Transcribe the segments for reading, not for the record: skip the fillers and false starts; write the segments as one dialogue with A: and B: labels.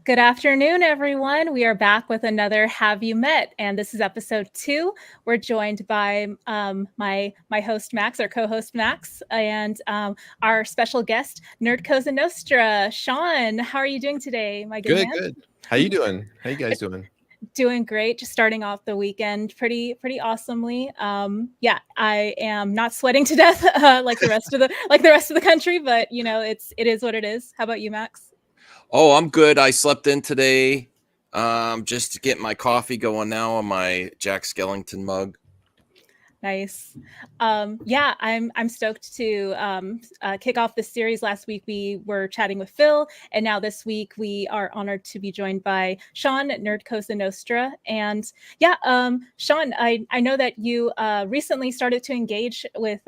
A: Good afternoon, everyone. We are back with another Have You Met? And this is episode 2. We're joined by my host Max, our co-host Max, and our special guest, Nerd Cosa Nostra, Sean. How are you doing today, my good
B: Good,
A: man?
B: good. How you doing? How you guys doing?
A: Doing great. Just starting off the weekend pretty awesomely. Yeah, I am not sweating to death like the rest of the country, but it is what it is. How about you, Max?
C: Oh, I'm good. I slept in today. Just to get my coffee going now on my Jack Skellington mug.
A: Nice. Yeah, I'm stoked to kick off this series. Last week we were chatting with Phil, and now this week we are honored to be joined by Sean at Nerd Cosa Nostra. And yeah, Sean, I know that you recently started to engage with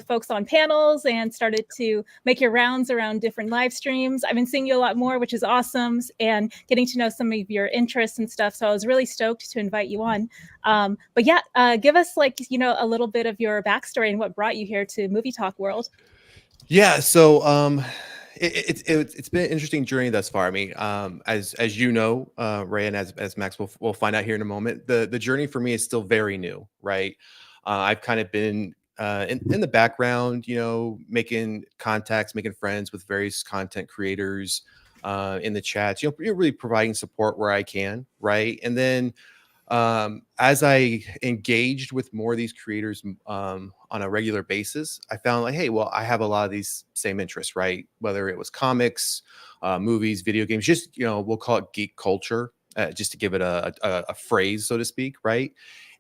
A: folks on panels and started to make your rounds around different live streams. I've been seeing you a lot more, which is awesome, and getting to know some of your interests and stuff. So I was really stoked to invite you on. But yeah, give us a little bit of your backstory and what brought you here to Movie Talk World.
B: Yeah, so it's been an interesting journey thus far. I mean, as you know, Ray, and as Max will find out here in a moment, the journey for me is still very new, right? I've kind of been in the background, making contacts, making friends with various content creators in the chats, really providing support where I can, right? And then as I engaged with more of these creators on a regular basis, I found like, hey, well, I have a lot of these same interests, right? Whether it was comics, movies, video games, just, we'll call it geek culture, just to give it a phrase, so to speak, right?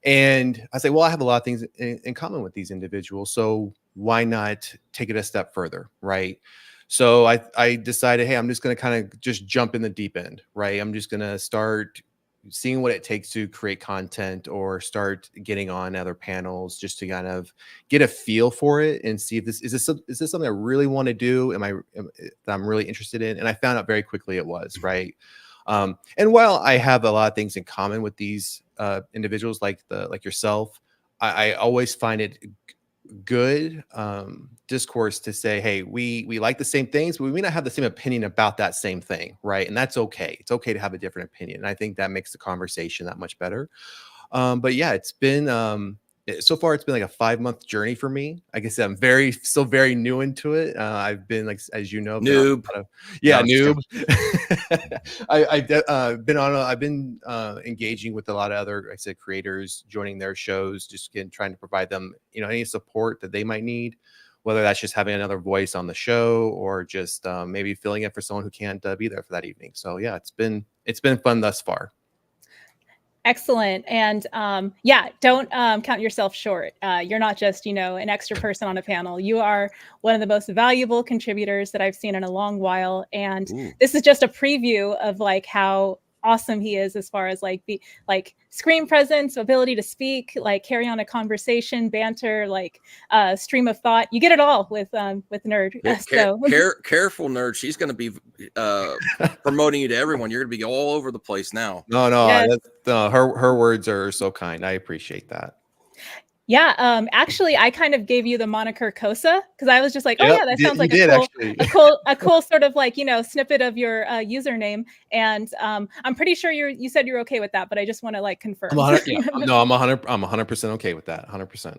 B: And I say, well, I have a lot of things in common with these individuals, so why not take it a step further, right? So I decided, hey, I'm just going to kind of just jump in the deep end, right? I'm just going to start seeing what it takes to create content or start getting on other panels just to kind of get a feel for it and see if this is something I really want to do. That I'm really interested in? And I found out very quickly it was, right. And while I have a lot of things in common with these individuals like yourself, I always find it good discourse to say, hey, we like the same things, but we may not have the same opinion about that same thing, right? And that's okay. It's okay to have a different opinion, and I think that makes the conversation that much better. But yeah, it's been so far it's been like a 5-month journey for me. Like I said, I'm still very new into it. I've been, like, as you know,
C: Noob.
B: Yeah, noob. I've been engaging with a lot of other, like I said, creators, joining their shows, just trying to provide them, any support that they might need, whether that's just having another voice on the show or just maybe filling in for someone who can't be there for that evening. So yeah, it's been fun thus far.
A: Excellent. And yeah, don't count yourself short. You're not just, an extra person on a panel. You are one of the most valuable contributors that I've seen in a long while. And this is just a preview of like how awesome he is as far as like the screen presence, ability to speak, like carry on a conversation, banter, like stream of thought. You get it all with Nerd.
C: Careful, Nerd. She's going to be promoting you to everyone. You're going to be all over the place now.
B: No, yes. Her words are so kind. I appreciate that.
A: Yeah, actually, I kind of gave you the moniker Cosa because I was just like, oh yeah, that sounds like a cool sort of like snippet of your username, and I'm pretty sure you said you're okay with that, but I just want to like confirm.
B: I'm 100% okay with that. 100%.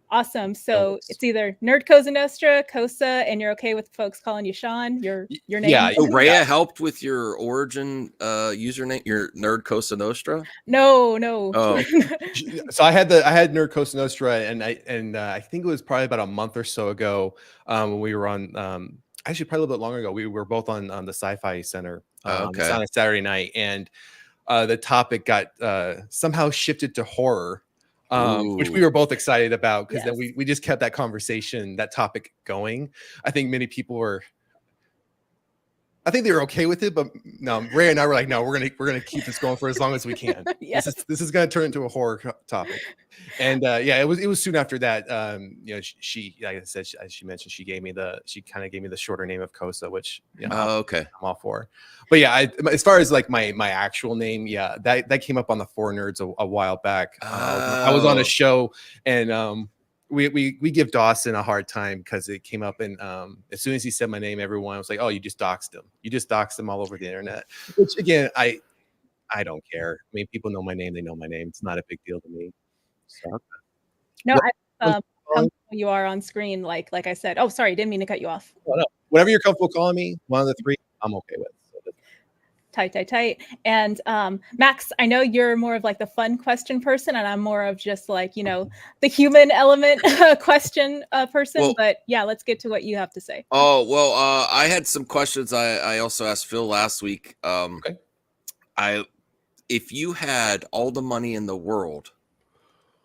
A: Awesome. So it's either Nerd Cosa Nostra, Cosa, and you're okay with folks calling you Sean, your name?
C: Yeah. So Rhea helped with your origin username, your Nerd Cosa Nostra?
A: No.
B: Oh. So I had Nerd Cosa Nostra, and I think it was probably about a month or so ago when we were on actually probably a little bit longer ago. We were both on the Sci-Fi Center on a Saturday night, and the topic got somehow shifted to horror. Which we were both excited about because then we just kept that conversation, that topic going. I think many people were, they were okay with it, but no, Ray and I were like, no, we're gonna keep this going for as long as we can. Yes. This is gonna turn into a horror topic. And yeah, it was soon after that. She, like I said, as she mentioned, she kind of gave me the shorter name of Cosa, which I'm all for. But yeah, as far as like my actual name, yeah, that came up on the Four Nerds a while back. I was on a show, and we give Dawson a hard time because it came up, and as soon as he said my name, everyone was like, "Oh, you just doxed him. You just doxed him all over the internet." Which again, I don't care. I mean, people know my name; they know my name. It's not a big deal to me. So,
A: No,
B: what,
A: I how comfortable you are on screen. Like I said. Oh, sorry, didn't mean to cut you off.
B: no, whatever you're comfortable calling me, one of the three, I'm okay with. So
A: Tight. And Max, I know you're more of like the fun question person, and I'm more of just like, the human element question person.
C: Well,
A: but yeah, let's get to what you have to say.
C: Oh, well, I had some questions. I also asked Phil last week.
B: Okay.
C: If you had all the money in the world,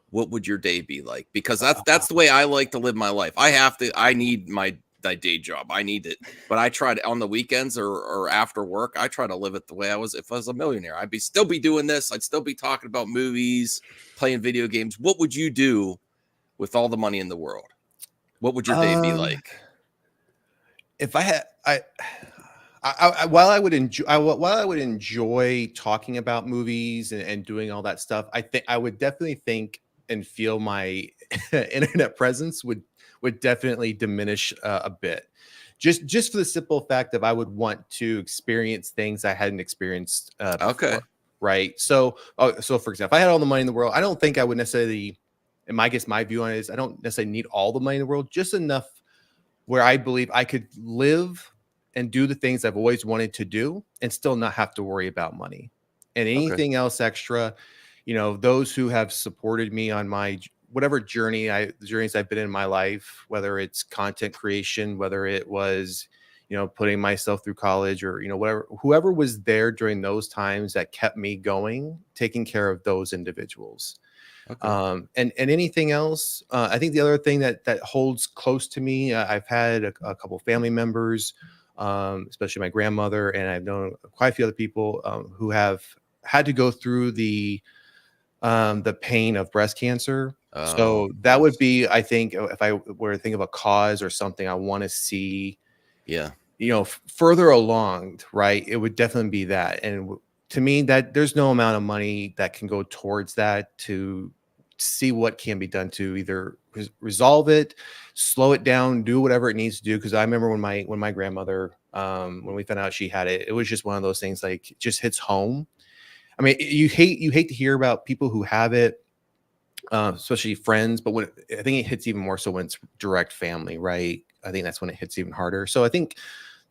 C: what would your day be like? Because that's the way I like to live my life. I need my day job. I need it. But I try to, on the weekends or after work, I try to live it the way I was if I was a millionaire. I'd still be doing this. I'd still be talking about movies, playing video games. What would you do with all the money in the world? What would your day be like?
B: If I had, while I would enjoy talking about movies and doing all that stuff, I think I would definitely think and feel my internet presence would definitely diminish a bit. Just for the simple fact that I would want to experience things I hadn't experienced before,
C: Okay.
B: right? So for example, if I had all the money in the world, I don't think I would necessarily, and I guess my view on it is I don't necessarily need all the money in the world, just enough where I believe I could live and do the things I've always wanted to do and still not have to worry about money. And anything else extra, those who have supported me on my whatever the journeys I've been in my life, whether it's content creation, whether it was, putting myself through college or, whoever was there during those times that kept me going, taking care of those individuals.
C: Okay.
B: And anything else, I think the other thing that holds close to me, I've had a couple family members, especially my grandmother, and I've known quite a few other people who have had to go through the pain of breast cancer. So that would be, I think, if I were to think of a cause or something I want to see, further along, right? It would definitely be that. And to me, that there's no amount of money that can go towards that to see what can be done to either resolve it, slow it down, do whatever it needs to do. Because I remember when my grandmother, when we found out she had it, it was just one of those things, like, it just hits home. I mean, you hate to hear about people who have it, especially friends, but I think it hits even more so when it's direct family, right? I think that's when it hits even harder. So I think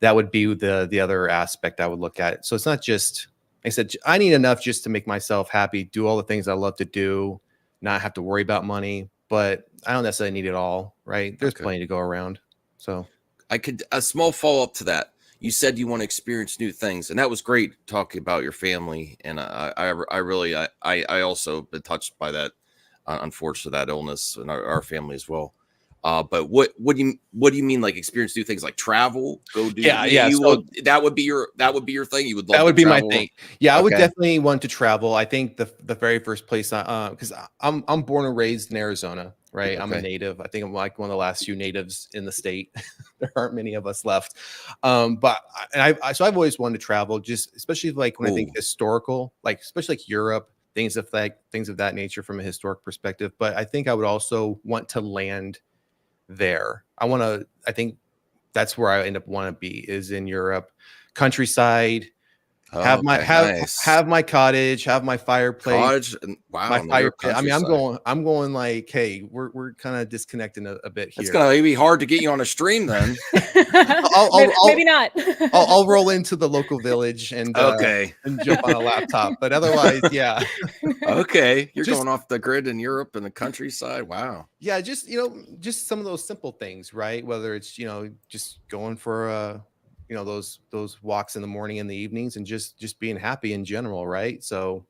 B: that would be the other aspect I would look at. So it's not just, like I said, I need enough just to make myself happy, do all the things I love to do, not have to worry about money, but I don't necessarily need it all, right? There's plenty to go around. So
C: a small follow up to that. You said you want to experience new things, and that was great talking about your family. And I also been touched by that, unfortunately, that illness in our family as well. But what do you mean, like, experience new things, like travel? Go do that would be your thing. You would love
B: that would
C: to
B: be my
C: travel.
B: thing. Yeah, I would definitely want to travel. I think the very first place because I'm born and raised in Arizona, right? I'm a native. I think I'm like one of the last few natives in the state. There aren't many of us left. But I've always wanted to travel, just especially like when I think historical, like especially like Europe, things of that nature from a historic perspective. But I think I would also want to land there. I think that's where I end up want to be, is in Europe, countryside, have my cottage, have my fireplace,
C: wow,
B: my fire pit. I mean, I'm going like, hey, we're kind of disconnecting a bit here.
C: It's gonna be hard to get you on a stream then.
A: Maybe not.
B: I'll roll into the local village and jump on a laptop, but otherwise, yeah.
C: Okay, you're going off the grid in Europe and the countryside. Wow.
B: Yeah, just some of those simple things, right? Whether it's just going for those walks in the morning and the evenings, and just being happy in general, right? So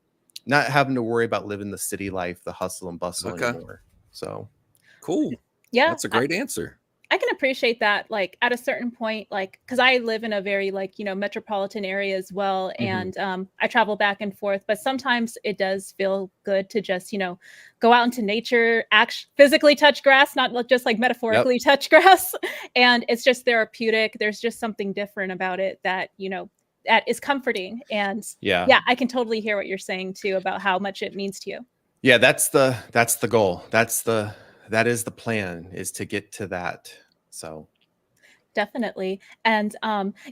B: not having to worry about living the city life, the hustle and bustle anymore. So
C: cool.
A: Yeah,
C: that's a great answer.
A: I can appreciate that, like, at a certain point, like, because I live in a very, like, metropolitan area as well. And I travel back and forth, but sometimes it does feel good to just, go out into nature, physically touch grass, not just like metaphorically touch grass. And it's just therapeutic. There's just something different about it that, that is comforting. And yeah, I can totally hear what you're saying too about how much it means to you.
B: Yeah, that's the goal. That's that is the plan, is to get to that. So
A: Definitely. And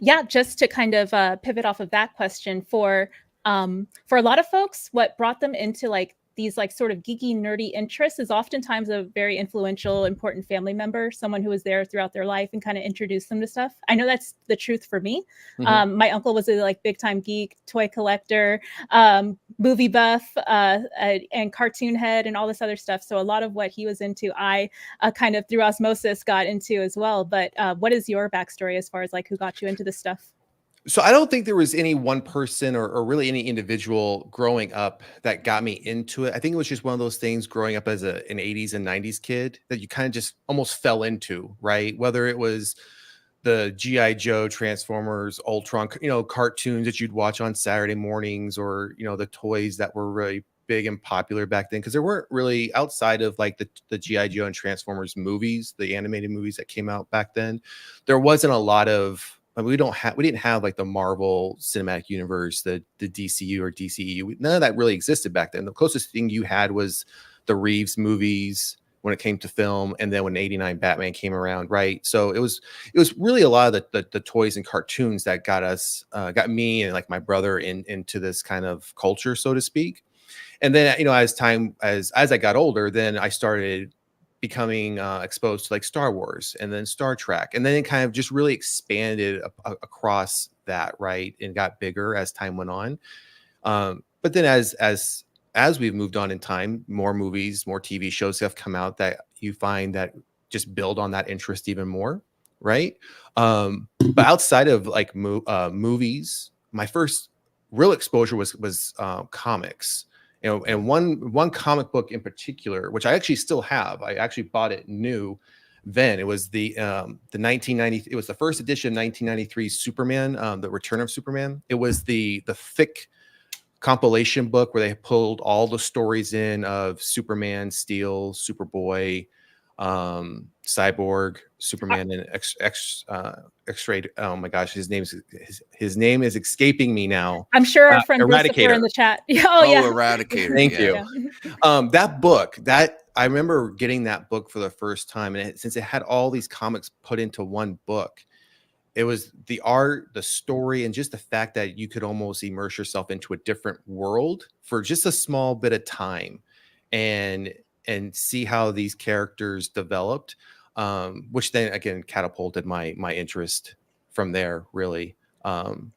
A: yeah, just to kind of pivot off of that question, for a lot of folks, what brought them into like these like sort of geeky, nerdy interests is oftentimes a very influential, important family member, someone who was there throughout their life and kind of introduced them to stuff. I know that's the truth for me. My uncle was a like big time geek, toy collector, movie buff, and cartoon head and all this other stuff. So a lot of what he was into, I kind of through osmosis got into as well. But what is your backstory as far as like who got you into this stuff?
B: So I don't think there was any one person or really any individual growing up that got me into it. I think it was just one of those things growing up as an 80s and 90s kid that you kind of just almost fell into, right? Whether it was the G.I. Joe, Transformers, Ultron, cartoons that you'd watch on Saturday mornings, or, the toys that were really big and popular back then, because there weren't really, outside of like the G.I. Joe and Transformers movies, the animated movies that came out back then, there wasn't a lot of, we didn't have like the Marvel Cinematic Universe, the DCU or DCEU. None of that really existed back then. The closest thing you had was the Reeves movies when it came to film, and then when '89 Batman came around, right? So it was really a lot of the toys and cartoons that got me and like my brother into this kind of culture, so to speak. And then as I got older, then I started becoming exposed to like Star Wars and then Star Trek, and then it kind of just really expanded across that, right, and got bigger as time went on. But then as we've moved on in time, more movies, more TV shows have come out that you find that just build on that interest even more, right? But outside of like movies, my first real exposure was comics. And one comic book in particular, which I actually still have, I actually bought it new then. It was the 1990. It was the first edition, 1993 Superman, the Return of Superman. It was the thick compilation book where they pulled all the stories in of Superman, Steel, Superboy, Cyborg, Superman, and X-Ray. Oh my gosh, his name is escaping me now.
A: I'm sure our friend
B: Eradicator
A: Christopher in the chat.
C: Eradicator.
B: Thank you. That book, that I remember getting that book for the first time, and since it had all these comics put into one book, it was the art, the story, and just the fact that you could almost immerse yourself into a different world for just a small bit of time, and see how these characters developed, which then again catapulted my interest from there, really,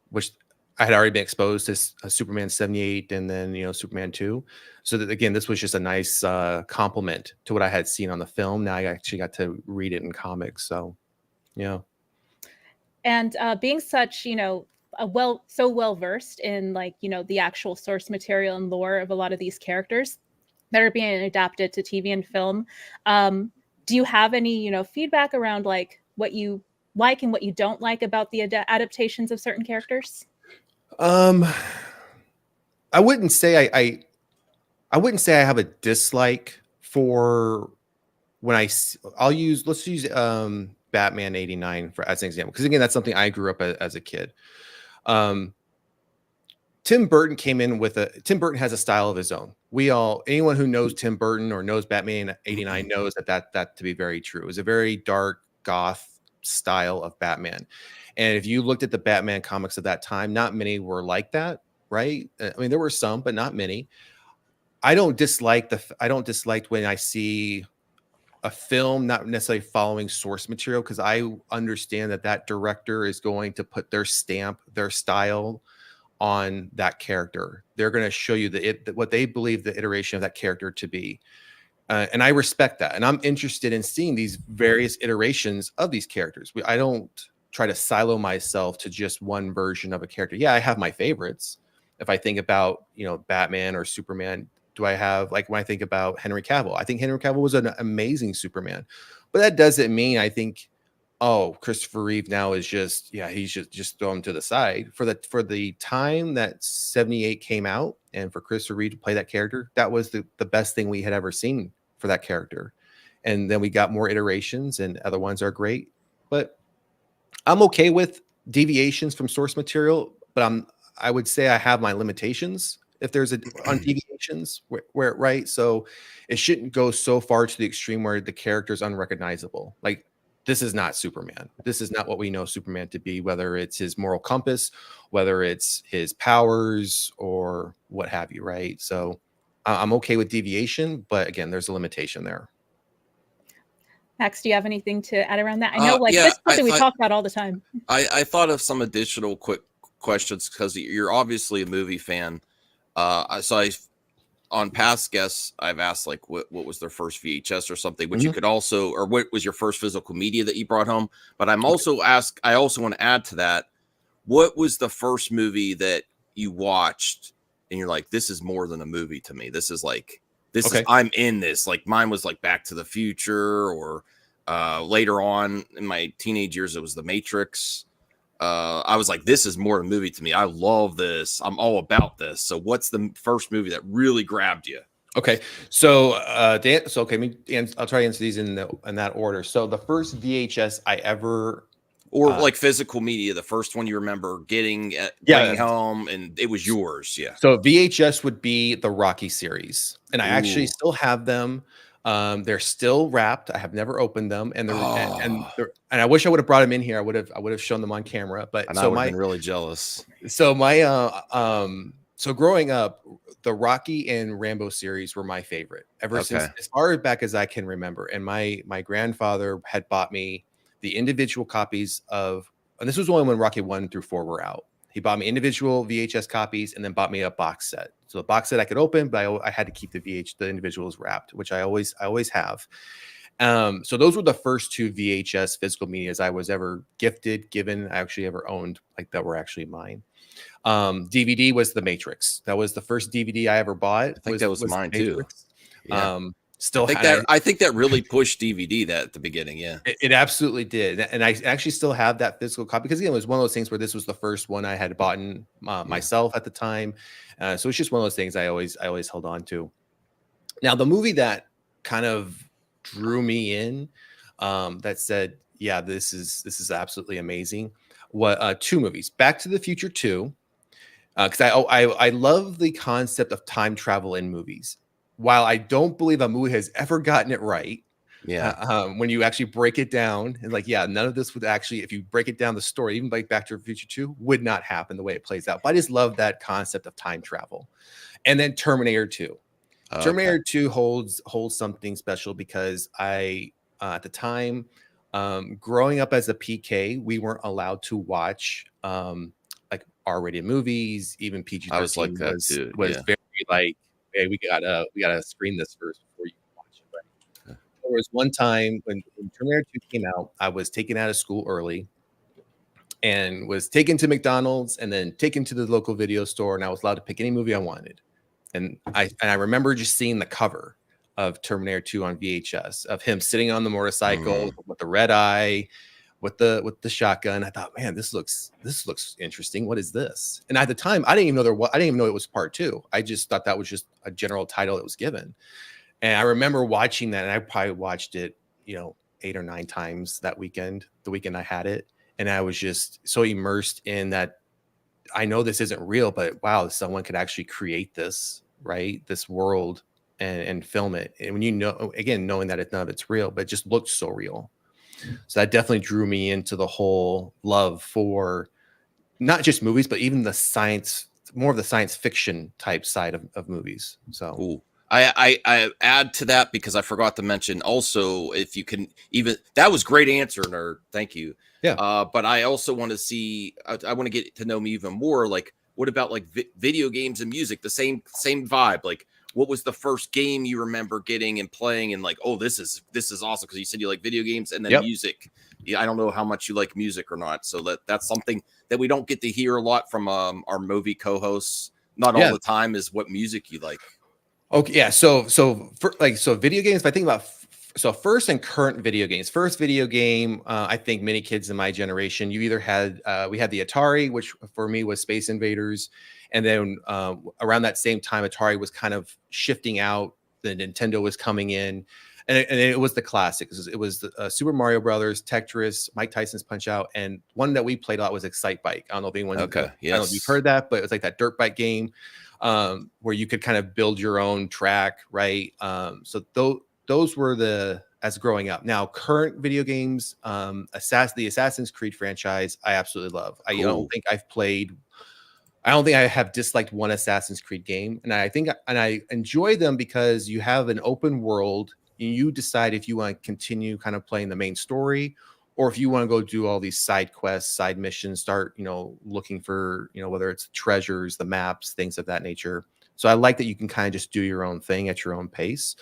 B: which I had already been exposed to Superman 78 and then Superman 2. So that again, this was just a nice complement to what I had seen on the film. Now I actually got to read it in comics. So yeah.
A: And being such, so well versed in like, the actual source material and lore of a lot of these characters that are being adapted to TV and film, do you have any, feedback around like what you like and what you don't like about the adaptations of certain characters?
B: I wouldn't say I wouldn't say I have a dislike for when let's use Batman 89 as an example, because again, that's something I grew up as a kid. Tim Burton has a style of his own. Anyone who knows Tim Burton or knows Batman 89 knows that to be very true. It was a very dark goth style of Batman. And if you looked at the Batman comics of that time, not many were like that, right? I mean, there were some, but not many. I don't dislike when I see a film not necessarily following source material, because I understand that director is going to put their stamp, their style on that character. They're going to show you what they believe the iteration of that character to be. And I respect that. And I'm interested in seeing these various iterations of these characters. I don't try to silo myself to just one version of a character. Yeah, I have my favorites. If I think about, Batman or Superman, do I have, like when I think about Henry Cavill, I think Henry Cavill was an amazing Superman. But that doesn't mean I think, oh, Christopher Reeve now is he's just thrown to the side. For the time that 78 came out, and for Christopher Reeve to play that character, that was the best thing we had ever seen for that character. And then we got more iterations, and other ones are great. But I'm okay with deviations from source material, but I would say I have my limitations if there's on deviations where right. So it shouldn't go so far to the extreme where the character is unrecognizable. Like, this is not Superman. This is not what we know Superman to be, whether it's his moral compass, whether it's his powers, or what have you, right? So I'm okay with deviation, but again, there's a limitation there.
A: Max, do you have anything to add around that? I know, like,
C: Yeah,
A: this is something we talk about all the time.
C: I thought of some additional quick questions because you're obviously a movie fan. On past guests, I've asked like what was their first VHS or something, which you could also, or what was your first physical media that you brought home. But I also want to add to that, what was the first movie that you watched and you're like, this is more than a movie to me. This is like, I'm in this. Like mine was like Back to the Future, or later on in my teenage years, it was The Matrix. I was like, this is more than a movie to me. I love this. I'm all about this. So what's the first movie that really grabbed you?
B: Okay. So, I'll try to answer these in that order. So the first VHS I ever,
C: or like physical media, the first one you remember getting bringing home and it was yours. Yeah.
B: So VHS would be the Rocky series. And I actually still have them. They're still wrapped. I have never opened them, and I wish I would have brought them in here. I would have shown them on camera. But
C: and I would have been really jealous.
B: So so growing up, the Rocky and Rambo series were my favorite ever since as far back as I can remember. And my grandfather had bought me the individual copies of, and this was only when Rocky 1 through 4 were out. He bought me individual VHS copies and then bought me a box set. So the box set I could open, but I had to keep the individuals wrapped, which I always have. So those were the first two VHS physical medias I was ever given. I actually ever owned, like, that were actually mine. DVD was The Matrix. That was the first DVD I ever bought.
C: I think that was mine too.
B: Yeah.
C: I think that really pushed DVD that at the beginning. Yeah,
B: it absolutely did. And I actually still have that physical copy because, again, it was one of those things where this was the first one I had bought myself at the time. So it's just one of those things I always held on to. Now, the movie that kind of drew me in, that said, yeah, this is absolutely amazing. What two movies? Back to the Future 2, because I love the concept of time travel in movies. While I don't believe a movie has ever gotten it right, when you actually break it down, and like, none of this would actually, if you break it down, the story, even like Back to the Future 2, would not happen the way it plays out. But I just love that concept of time travel. And then Terminator 2. Terminator 2 holds something special because I, at the time, growing up as a PK, we weren't allowed to watch like R-rated movies, even PG-13.
C: I was like that too.
B: Was very like, hey, we gotta screen this first before you watch it. Right? There was one time when Terminator 2 came out, I was taken out of school early and was taken to McDonald's and then taken to the local video store, and I was allowed to pick any movie I wanted. And I remember just seeing the cover of Terminator 2 on VHS of him sitting on the motorcycle with the red eye, with the shotgun. I thought, man, this looks interesting. What is this? And at the time, I didn't even know it was part 2. I just thought that was just a general title that was given. And I remember watching that, and I probably watched it, 8 or 9 times that weekend, the weekend I had it. And I was just so immersed in that. I know this isn't real, but wow, someone could actually create this, right? This world and film it. And when knowing that none of it's real, but it just looked so real. So that definitely drew me into the whole love for not just movies, but even the science, more of the science fiction type side of movies. So
C: cool. I add to that because I forgot to mention also, if you can even, that was great answer, nerd. Thank you.
B: Yeah.
C: But I also want to see, I want to get to know me even more. Like, what about like video games and music? The same vibe. Like, what was the first game you remember getting and playing and like, oh, this is awesome? Because you said you like video games and then music. Yeah, I don't know how much you like music or not. So that's something that we don't get to hear a lot from our movie co-hosts. Not all the time is what music you like.
B: Okay, yeah. So video games. If I think about first and current video games, first video game, I think many kids in my generation, you either had we had the Atari, which for me was Space Invaders, and then around that same time, Atari was kind of shifting out. The Nintendo was coming in, and it was the classics. It was the, Super Mario Brothers, Tetris, Mike Tyson's Punch Out, and one that we played a lot was Excite Bike. I don't know if anyone,
C: Okay,
B: I don't know if you've heard that, but it was like that dirt bike game where you could kind of build your own track, right? So those were the as growing up. Now, current video games, the Assassin's Creed franchise, I absolutely love. I don't think I have disliked one Assassin's Creed game, and I enjoy them because you have an open world. And you decide if you want to continue kind of playing the main story, or if you want to go do all these side quests, side missions, start looking for whether it's treasures, the maps, things of that nature. So I like that you can kind of just do your own thing at your own pace.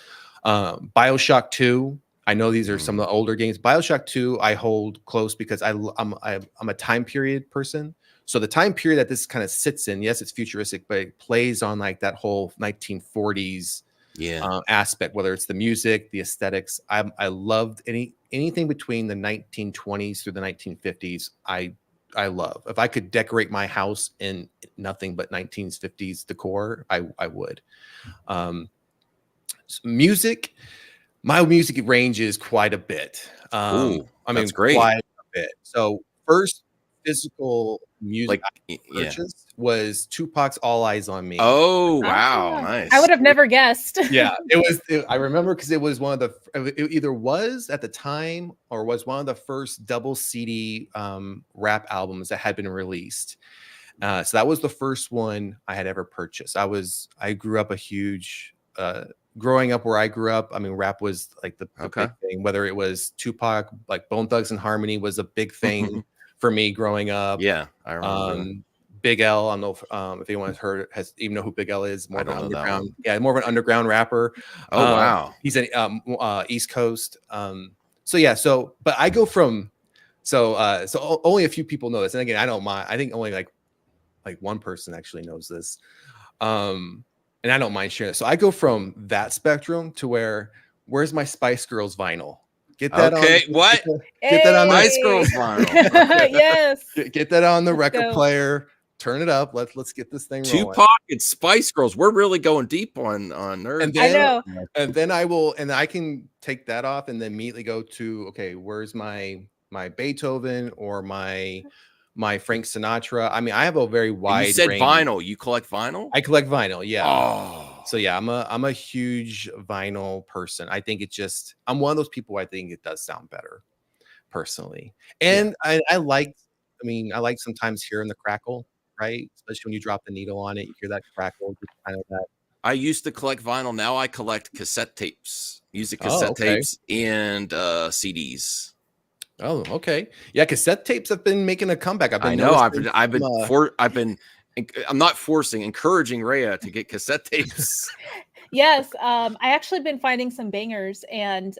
B: BioShock 2. I know these are some of the older games. BioShock 2 I hold close because I'm a time period person. So the time period that this kind of sits in, yes, it's futuristic, but it plays on like that whole 1940s aspect, whether it's the music, the aesthetics. I loved anything between the 1920s through the 1950s. I love. If I could decorate my house in nothing but 1950s decor, I would. Music. My music range is quite a bit.
C: That's great.
B: Quite a bit. So first physical music I purchased was Tupac's "All Eyes on Me."
C: Oh wow, nice!
A: I would have never guessed.
B: Yeah, I remember because it was one of the. It either was at the time or was one of the first double CD rap albums that had been released. So that was the first one I had ever purchased. I grew up a huge. Growing up where I grew up, I mean, rap was like the big thing. Whether it was Tupac, like Bone Thugs and Harmony was a big thing for me growing up.
C: Yeah, I remember.
B: Big L. I don't know if anyone has even know who Big L is. More of an underground, more of an underground rapper.
C: Oh wow,
B: he's an East Coast. But I go from so only a few people know this, and again, I don't mind. I think only like one person actually knows this. And I don't mind sharing it. So I go from that spectrum to where's my Spice Girls vinyl? Get that on.
C: What?
B: Get that on the
C: Spice Girls vinyl.
A: Yes.
B: Get that on the record player. Turn it up. Let's get this thing rolling.
C: Tupac and Spice Girls. We're really going deep on nerds.
B: And then, I know. And then I can take that off and then immediately go to where's my Beethoven or my Frank Sinatra. I mean, I have a very wide.
C: You said
B: range.
C: Vinyl. You collect vinyl?
B: I collect vinyl. Yeah.
C: Oh.
B: So yeah, I'm a huge vinyl person. I think I'm one of those people. I think it does sound better, personally. And I like sometimes hearing the crackle, right? Especially when you drop the needle on it, you hear that crackle. Kind of that.
C: I used to collect vinyl. Now I collect cassette tapes, music cassette tapes, and CDs.
B: Oh, okay. Yeah, cassette tapes have been making a comeback.
C: I'm not forcing, encouraging Rhea to get cassette tapes.
A: Yes, I actually been finding some bangers, and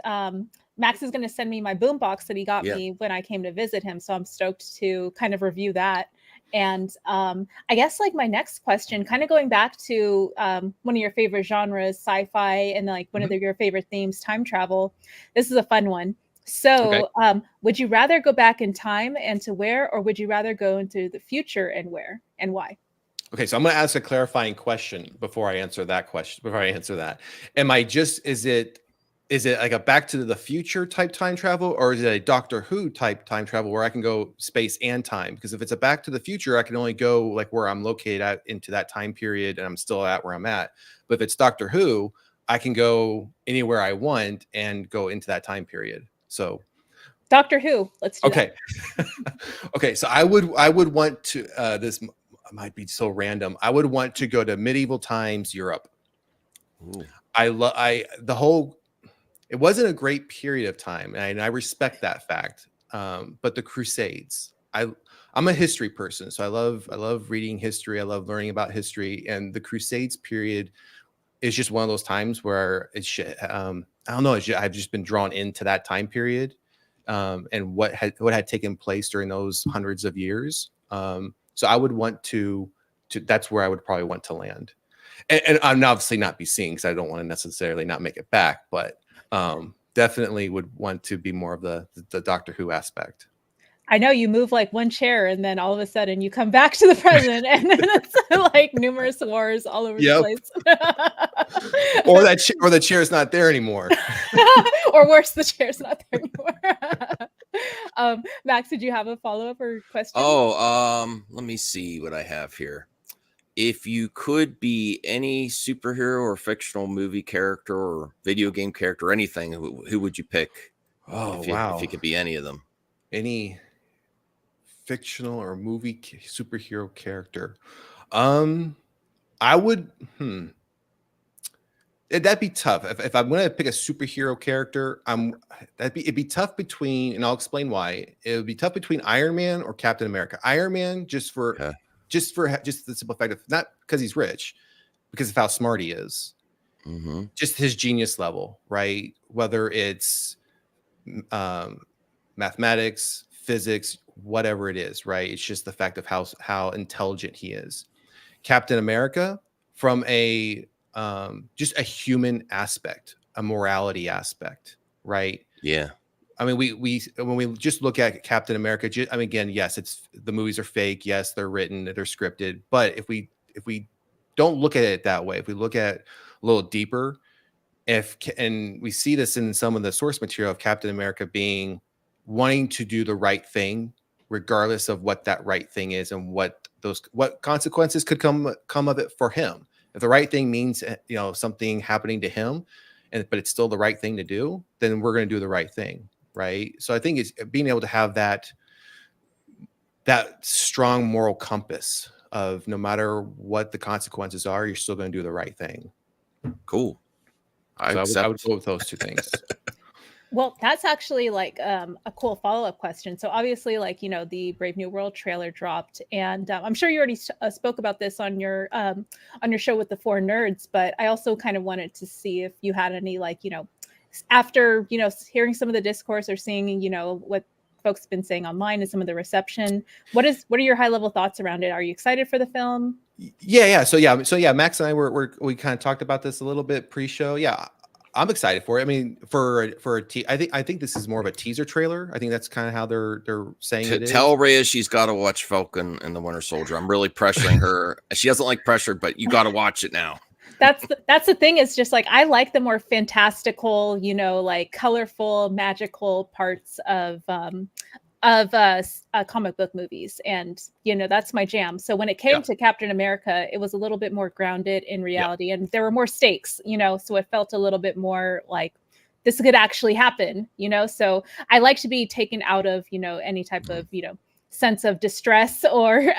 A: Max is going to send me my boombox that he got me when I came to visit him. So I'm stoked to kind of review that. And I guess like my next question, kind of going back to one of your favorite genres, sci-fi, and like one of your favorite themes, time travel. This is a fun one. So would you rather go back in time and to where, or would you rather go into the future and where and why?
B: Okay, so I'm going to ask a clarifying question before I answer that question. Is it like a Back to the Future type time travel, or is it a Doctor Who type time travel where I can go space and time? Because if it's a Back to the Future, I can only go like where I'm located at into that time period, and I'm still at where I'm at. But if it's Doctor Who, I can go anywhere I want and go into that time period. So
A: Doctor Who, let's do that.
B: Okay, so I would want to this might be so random. I would want to go to medieval times Europe. Ooh. It wasn't a great period of time, and I respect that fact. But the Crusades, I'm a history person, so I love reading history. I love learning about history, and the Crusades period is just one of those times where I don't know. I've just been drawn into that time period, and what had taken place during those hundreds of years. So I would want to that's where I would probably want to land, and I'm obviously not be seeing because I don't want to necessarily not make it back, but definitely would want to be more of the Doctor Who aspect.
A: I know you move like one chair and then all of a sudden you come back to the present and then it's like numerous wars all over the place.
B: Or the chair's not there anymore.
A: Or worse, the chair's not there anymore. Max, did you have a follow-up or question?
C: Oh, let me see what I have here. If you could be any superhero or fictional movie character or video game character or anything, who would you pick?
B: Oh,
C: if you could be any of them.
B: Any fictional or movie superhero character. I would that'd be tough. If I'm going to pick a superhero character, it'd be tough between, and I'll explain why. It would be tough between Iron Man or Captain America. Iron Man just the simple fact of, not because he's rich, because of how smart he is.
C: Mm-hmm.
B: Just his genius level, right? Whether it's mathematics, physics, whatever it is, right? It's just the fact of how intelligent he is. Captain America, from a just a human aspect, a morality aspect, right?
C: Yeah.
B: I mean, we when we just look at Captain America, I mean, again, yes, the movies are fake, yes, they're written, they're scripted, but if we don't look at it that way, if we look at it a little deeper, and we see this in some of the source material of Captain America wanting to do the right thing, regardless of what that right thing is and what consequences could come of it for him. If the right thing means, something happening to him, but it's still the right thing to do, then we're going to do the right thing, right? So I think it's being able to have that strong moral compass of, no matter what the consequences are, you're still going to do the right thing.
C: Cool.
B: I would go with those two things.
A: Well, that's actually like a cool follow-up question. So obviously, like, the Brave New World trailer dropped, and I'm sure you already spoke about this on your show with the Four Nerds, but I also kind of wanted to see if you had any, like, after hearing some of the discourse or seeing what folks have been saying online and some of the reception, what are your high-level thoughts around it? Are you excited for the film?
B: Yeah. So Max and I we kind of talked about this a little bit pre-show. Yeah, I'm excited for it. I mean, I think this is more of a teaser trailer. I think that's kind of how they're saying it is.
C: Tell Rhea she's got to watch Falcon and the Winter Soldier. I'm really pressuring her. She doesn't like pressure, but you got to watch it now.
A: That's the thing. It's just like, I like the more fantastical, like colorful, magical parts of comic book movies, and that's my jam. So when it came to Captain America, it was a little bit more grounded in reality, and there were more stakes, so it felt a little bit more like this could actually happen, so I like to be taken out of any type of sense of distress or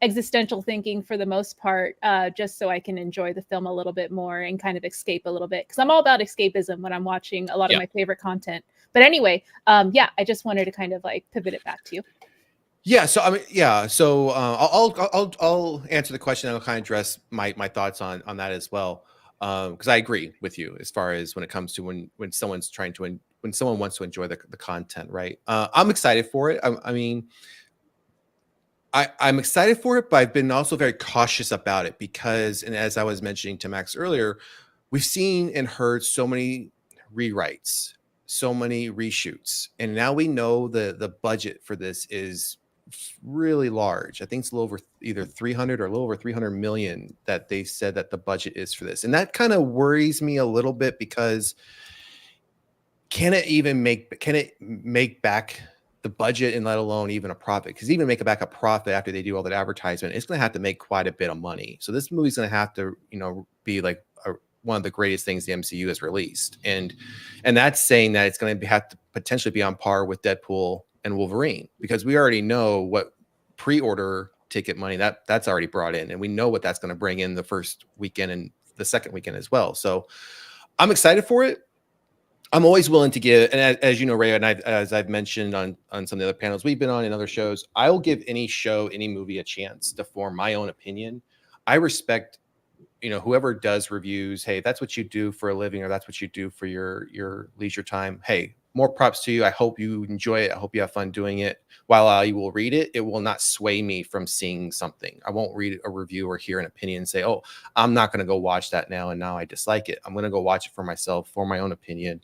A: existential thinking for the most part, just so I can enjoy the film a little bit more and kind of escape a little bit, because I'm all about escapism when I'm watching a lot of my favorite content. But anyway, I just wanted to kind of like pivot it back to you.
B: Yeah. So I mean, yeah. So I'll answer the question, and I'll kind of address my thoughts on that as well, because I agree with you as far as when it comes to when someone wants to enjoy the content, right? I'm excited for it. I mean, I'm excited for it, but I've been also very cautious about it because, and as I was mentioning to Max earlier, we've seen and heard so many rewrites, so many reshoots, and now we know the budget for this is really large. I think it's a little over either 300 or a little over 300 million that they said that the budget is for this, and that kind of worries me a little bit, because can it make back the budget, and let alone even a profit? Because even make it back a profit after they do all that advertisement, it's going to have to make quite a bit of money. So this movie's going to have to be like one of the greatest things the MCU has released, and that's saying that it's going to have to potentially be on par with Deadpool and Wolverine, because we already know what pre-order ticket money that's already brought in, and we know what that's going to bring in the first weekend and the second weekend as well. So I'm excited for it. I'm always willing to give, and as you know, Ray, and as I've mentioned on some of the other panels we've been on in other shows, I will give any show, any movie a chance to form my own opinion. I respect whoever does reviews. Hey, that's what you do for a living, or that's what you do for your leisure time. Hey, more props to you. I hope you enjoy it. I hope you have fun doing it. While I will read it, it will not sway me from seeing something. I won't read a review or hear an opinion and say, oh, I'm not going to go watch that now, and now I dislike it. I'm going to go watch it for myself, for my own opinion,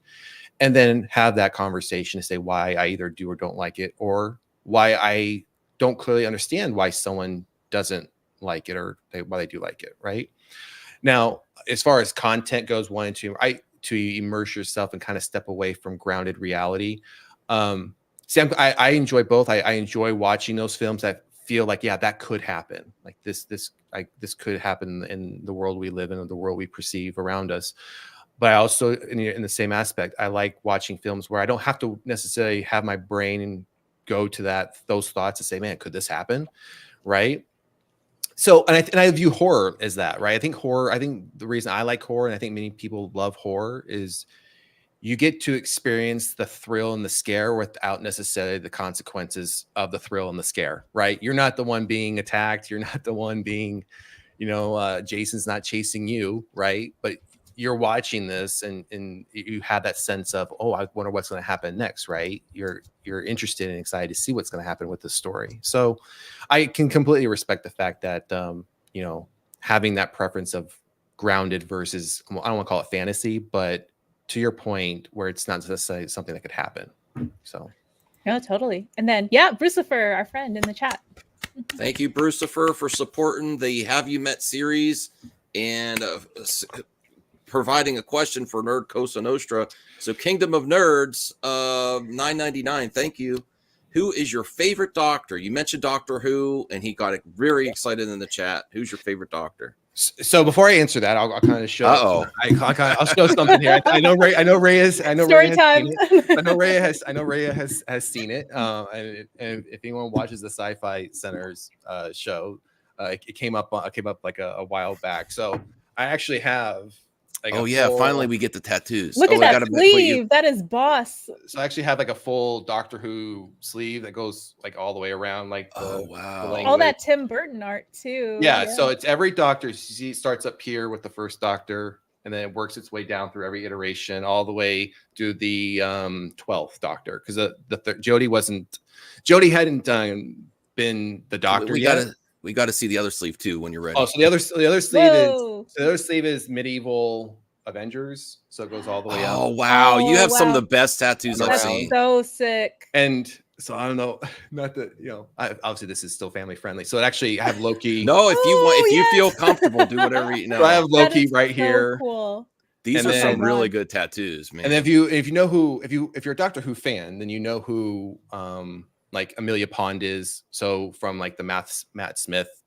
B: and then have that conversation to say why I either do or don't like it, or why I don't clearly understand why someone doesn't like it, or why they do like it. Right now, as far as content goes, wanting to immerse yourself and kind of step away from grounded reality. See, I enjoy both. I enjoy watching those films that feel like, yeah, that could happen. Like this could happen in the world we live in, the world we perceive around us. But I also, in the same aspect, I like watching films where I don't have to necessarily have my brain go to those thoughts to say, man, could this happen? Right. So, and I view horror as that, right? I think the reason I like horror, and I think many people love horror, is you get to experience the thrill and the scare without necessarily the consequences of the thrill and the scare, right? You're not the one being attacked. You're not the one being, Jason's not chasing you, right? But you're watching this and you have that sense of, oh, I wonder what's going to happen next, right? You're interested and excited to see what's going to happen with the story. So I can completely respect the fact that, having that preference of grounded versus, I don't want to call it fantasy, but to your point, where it's not necessarily something that could happen. So.
A: No, totally. And then, yeah, Brucifer, our friend in the chat.
C: Thank you, Brucifer, for supporting the Have You Met series and providing a question for Nerd Cosa Nostra. So Kingdom of Nerds, $9.99. Thank you. Who is your favorite Doctor? You mentioned Doctor Who, and he got very excited in the chat. Who's your favorite Doctor?
B: So before I answer that, I'll kind of show. I'll show something here. I know Ray has seen it. I know Ray has seen it. And if anyone watches the Sci-Fi Center's show, it came up like a while back. So I actually have.
C: Finally we get the tattoos.
A: Look at that sleeve. That is boss.
B: So I actually have like a full Doctor Who sleeve that goes like all the way around, like
A: all that Tim Burton art too.
B: Yeah, so it's every Doctor. See, it starts up here with the first Doctor, and then it works its way down through every iteration, all the way to the 12th Doctor, because Jodie hadn't been the Doctor yet.
C: We got to see the other sleeve too when you're ready.
B: Oh, so the other sleeve is medieval Avengers, so it goes all the way out.
C: Oh wow, you have some of the best tattoos I've seen.
A: So sick.
B: And so I don't know, not that obviously this is still family friendly. So it actually I have Loki.
C: No, if you feel comfortable, do whatever you know.
B: So I have Loki right here.
A: Cool.
C: These are some really good tattoos, man.
B: And if you're a Doctor Who fan, then you know who like Amelia Pond is. So from like the Matt Smith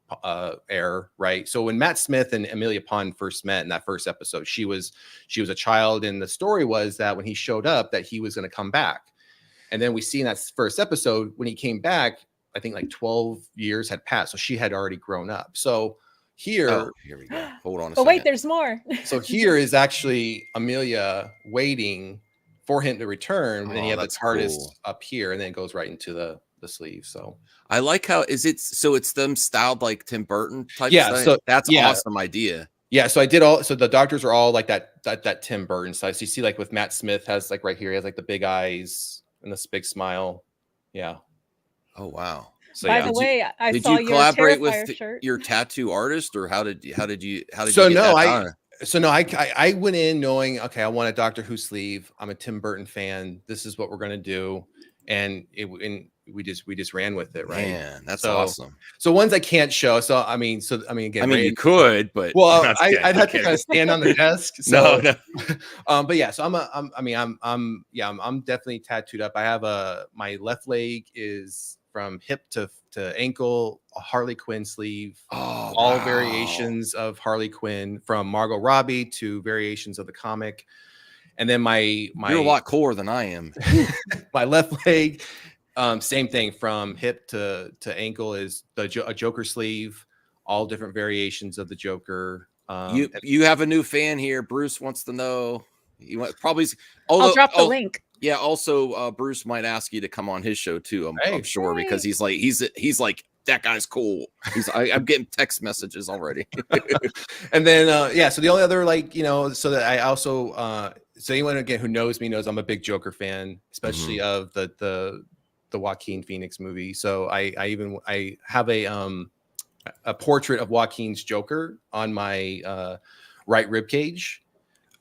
B: era, right? So when Matt Smith and Amelia Pond first met in that first episode, she was a child, and the story was that when he showed up, that he was going to come back. And then we see in that first episode when he came back, I think like 12 years had passed, so she had already grown up. So here
C: we go. Hold on a second.
A: Oh wait, there's more.
B: So here is actually Amelia waiting for him to return, and then you have the TARDIS up here, and then it goes right into the sleeve. So
C: I like how it's them styled like Tim Burton type.
B: Yeah,
C: style?
B: So
C: that's awesome idea.
B: Yeah, so the Doctors are all like that Tim Burton style. So you see, like with Matt Smith has like right here, he has like the big eyes and this big smile. Yeah.
C: Oh wow.
A: So By the way, I
C: did
A: saw
C: you collaborate with
A: shirt.
C: your tattoo artist, or how did you
B: I went in knowing, okay, I want a Doctor Who sleeve. I'm a Tim Burton fan. This is what we're gonna do, and we just ran with it, right?
C: Man, that's awesome.
B: So ones I can't show. So I mean, again,
C: you could, but
B: I'd have to kind of stand on the desk. So,
C: no.
B: But yeah, so I'm definitely tattooed up. I have my left leg is from hip to ankle, a Harley Quinn sleeve, all variations of Harley Quinn, from Margot Robbie to variations of the comic. And then my
C: you're a lot cooler than I am.
B: My left leg, same thing, from hip to ankle is a Joker sleeve, all different variations of the Joker.
C: You have a new fan here. Bruce wants to know.
A: I'll drop the link.
C: Yeah. Also, Bruce might ask you to come on his show too. I'm sure, because he's like that guy's cool. I'm getting text messages already.
B: And then so the only other so that I also so anyone again who knows me knows I'm a big Joker fan, especially of the Joaquin Phoenix movie. So I have a portrait of Joaquin's Joker on my right rib cage.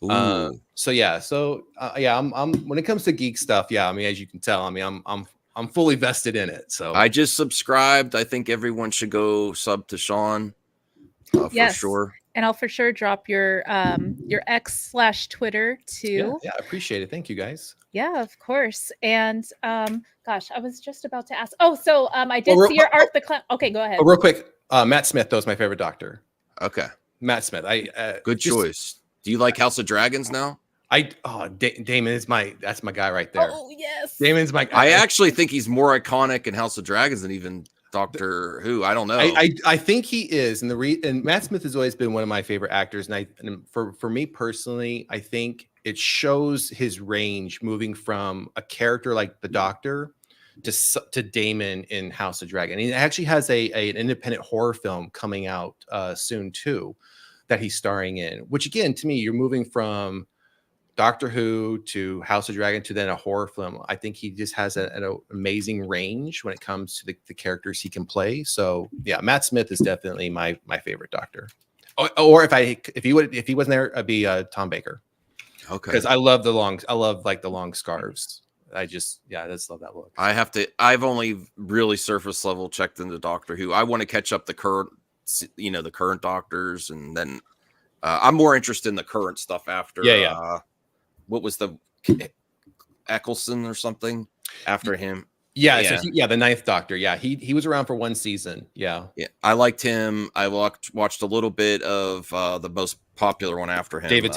B: I'm when it comes to geek stuff, as you can tell, I'm I'm fully vested in it. So
C: I just subscribed. I think everyone should go sub to Sean for sure.
A: And I'll for sure drop your X/Twitter too.
B: Yeah, I appreciate it. Thank you guys.
A: Yeah, of course. And gosh, I was just about to ask. Oh, so I did see your Art the Clown. Okay, go ahead.
B: Real quick, Matt Smith, though, is my favorite Doctor.
C: Okay,
B: Matt Smith.
C: Good choice. Do you like House of Dragons now?
B: Damon is that's my guy right there.
A: Oh yes,
B: Damon's my guy.
C: I actually think he's more iconic in House of Dragons than even Doctor Who. I don't know.
B: I think he is, and Matt Smith has always been one of my favorite actors. And for me personally, I think it shows his range moving from a character like the Doctor to Damon in House of Dragon. And he actually has an independent horror film coming out soon too, that he's starring in. Which again, to me, you're moving from Doctor Who to House of Dragon to then a horror film. I think he just has an amazing range when it comes to the characters he can play. So yeah, Matt Smith is definitely my favorite Doctor. Or if he wasn't there, I'd be Tom Baker.
C: Okay,
B: because I love the long scarves. I just love that look.
C: I've only really surface level checked into Doctor Who. I want to catch up the current Doctors, and then I'm more interested in the current stuff after. What was the Eccleston or something after him?
B: So the Ninth Doctor. Yeah, he was around for one season. Yeah,
C: I liked him. I watched a little bit of the most popular one after him, David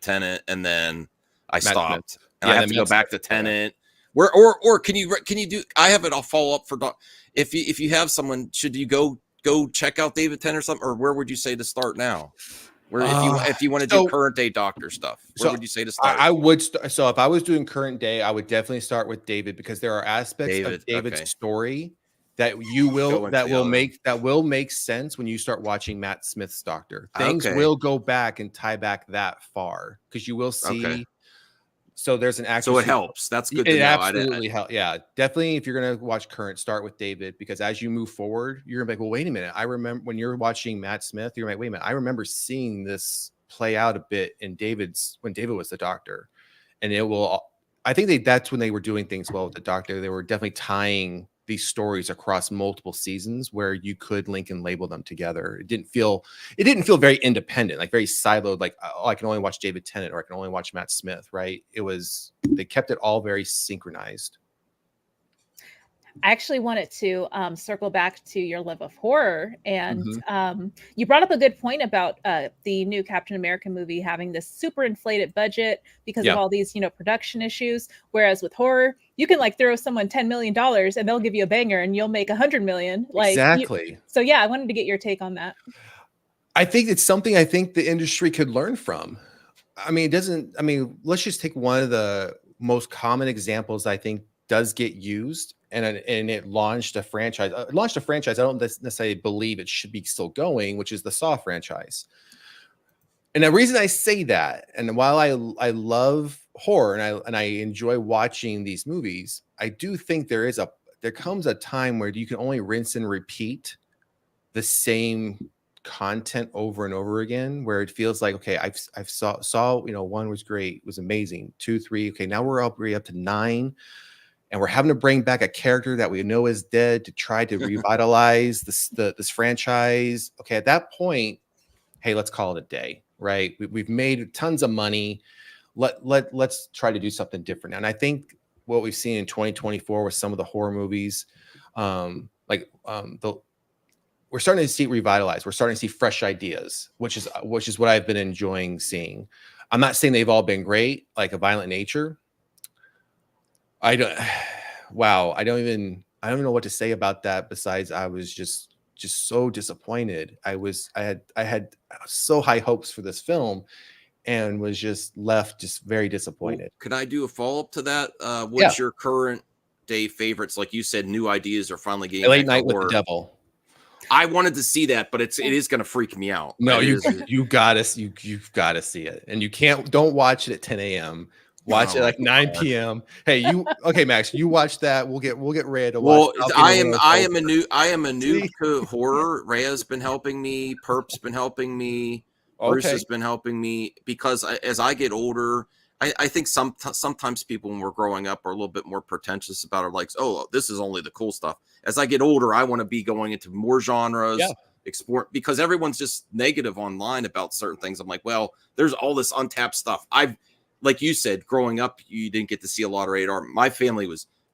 C: Tennant, and then I stopped. Smith. And I have to go back to Tennant. Where or can you do? I have it. I'll follow up for if you have someone. Should you go check out David Tennant or something, or where would you say to start now? Where if you want to do current day Doctor stuff, where would you say to start?
B: I would so if I was doing current day, I would definitely start with David, because there are aspects of David's story that will make sense when you start watching Matt Smith's Doctor. Things will go back and tie back that far, because you will see. So there's an actor.
C: So it helps. That's good.
B: It absolutely helps. Yeah, definitely. If you're gonna watch current, start with David, because as you move forward, you're gonna be like, well, wait a minute. I remember when you're watching Matt Smith, you're like, wait a minute. I remember seeing this play out a bit in when David was the Doctor, and it will. I think that's when they were doing things well with the Doctor. They were definitely tying these stories across multiple seasons where you could link and label them together. It didn't feel very independent, like very siloed, like, oh, I can only watch David Tennant or I can only watch Matt Smith, right? They kept it all very synchronized.
A: I actually wanted to circle back to your love of horror, and you brought up a good point about the new Captain America movie having this super inflated budget because of all these, production issues. Whereas with horror, you can throw someone $10 million and they'll give you a banger, and you'll make $100 million.
B: Exactly.
A: So yeah, I wanted to get your take on that.
B: I think it's something I think the industry could learn from. Let's just take one of the most common examples I think does get used. And it launched a franchise. I don't necessarily believe it should be still going, which is the Saw franchise. And the reason I say that, and while I love horror and I enjoy watching these movies, I do think there comes a time where you can only rinse and repeat the same content over and over again, where it feels like, okay, I've saw one was great, was amazing, 2, 3, okay, now we're up to 9. And we're having to bring back a character that we know is dead to try to revitalize this franchise. Okay, at that point, hey, let's call it a day, right? We've made tons of money. Let's try to do something different. And I think what we've seen in 2024 with some of the horror movies, we're starting to see it revitalized. We're starting to see fresh ideas, which is what I've been enjoying seeing. I'm not saying they've all been great, like A Violent Nature. I don't even know what to say about that, besides I was just so disappointed. I had so high hopes for this film and was just left just very disappointed.
C: Well, could I do a follow-up to that? What's your current day favorites? Like you said, new ideas are finally getting
B: Late Night with the Devil.
C: I wanted to see that, but it is going to freak me out.
B: No, you've got to see it, and don't watch it at 10 a.m. Watch it like 9 p.m. Hey, Max, you watch that. We'll get Rhea to watch.
C: Well, I am a new to horror. Rhea's been helping me. Perp's been helping me. Bruce has been helping me, because as I get older, I think sometimes people when we're growing up are a little bit more pretentious about our likes. Oh, this is only the cool stuff. As I get older, I want to be going into more genres,
B: Yeah.
C: explore, because everyone's just negative online about certain things. I'm like, well, there's all this untapped stuff. Like you said, growing up, you didn't get to see a lot of radar. My family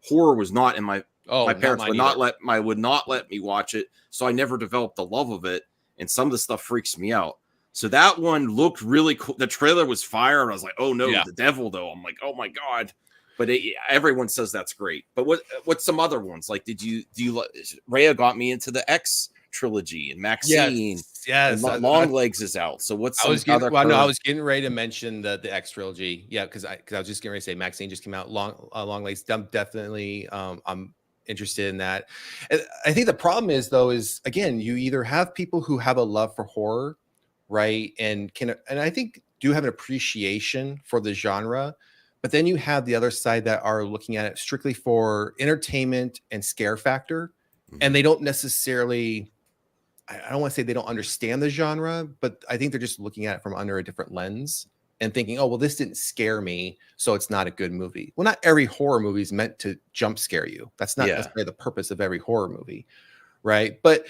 C: horror was not in my
B: Oh,
C: my
B: not
C: parents
B: mine
C: would
B: either.
C: not let me watch it. So I never developed the love of it. And some of the stuff freaks me out. So that one looked really cool. The trailer was fire, and I was like, "Oh no,
B: Yeah.
C: the devil!" Though I'm like, "Oh my god!" But everyone says that's great. But what's some other ones? Like, do you Rhea got me into the X trilogy and Maxine,
B: Yes.
C: and Longlegs is out. So what's
B: I
C: some
B: was getting
C: other?
B: I was getting ready to mention the X trilogy. Yeah, because I was just getting ready to say Maxine just came out. Long Legs. Definitely. I'm interested in that. And I think the problem is though is again you either have people who have a love for horror, right, and I think do have an appreciation for the genre, but then you have the other side that are looking at it strictly for entertainment and scare factor, and they don't necessarily. I don't want to say they don't understand the genre, but I think they're just looking at it from under a different lens and thinking, oh, well, this didn't scare me, so it's not a good movie. Well, not every horror movie is meant to jump scare you. That's not necessarily the purpose of every horror movie, right? But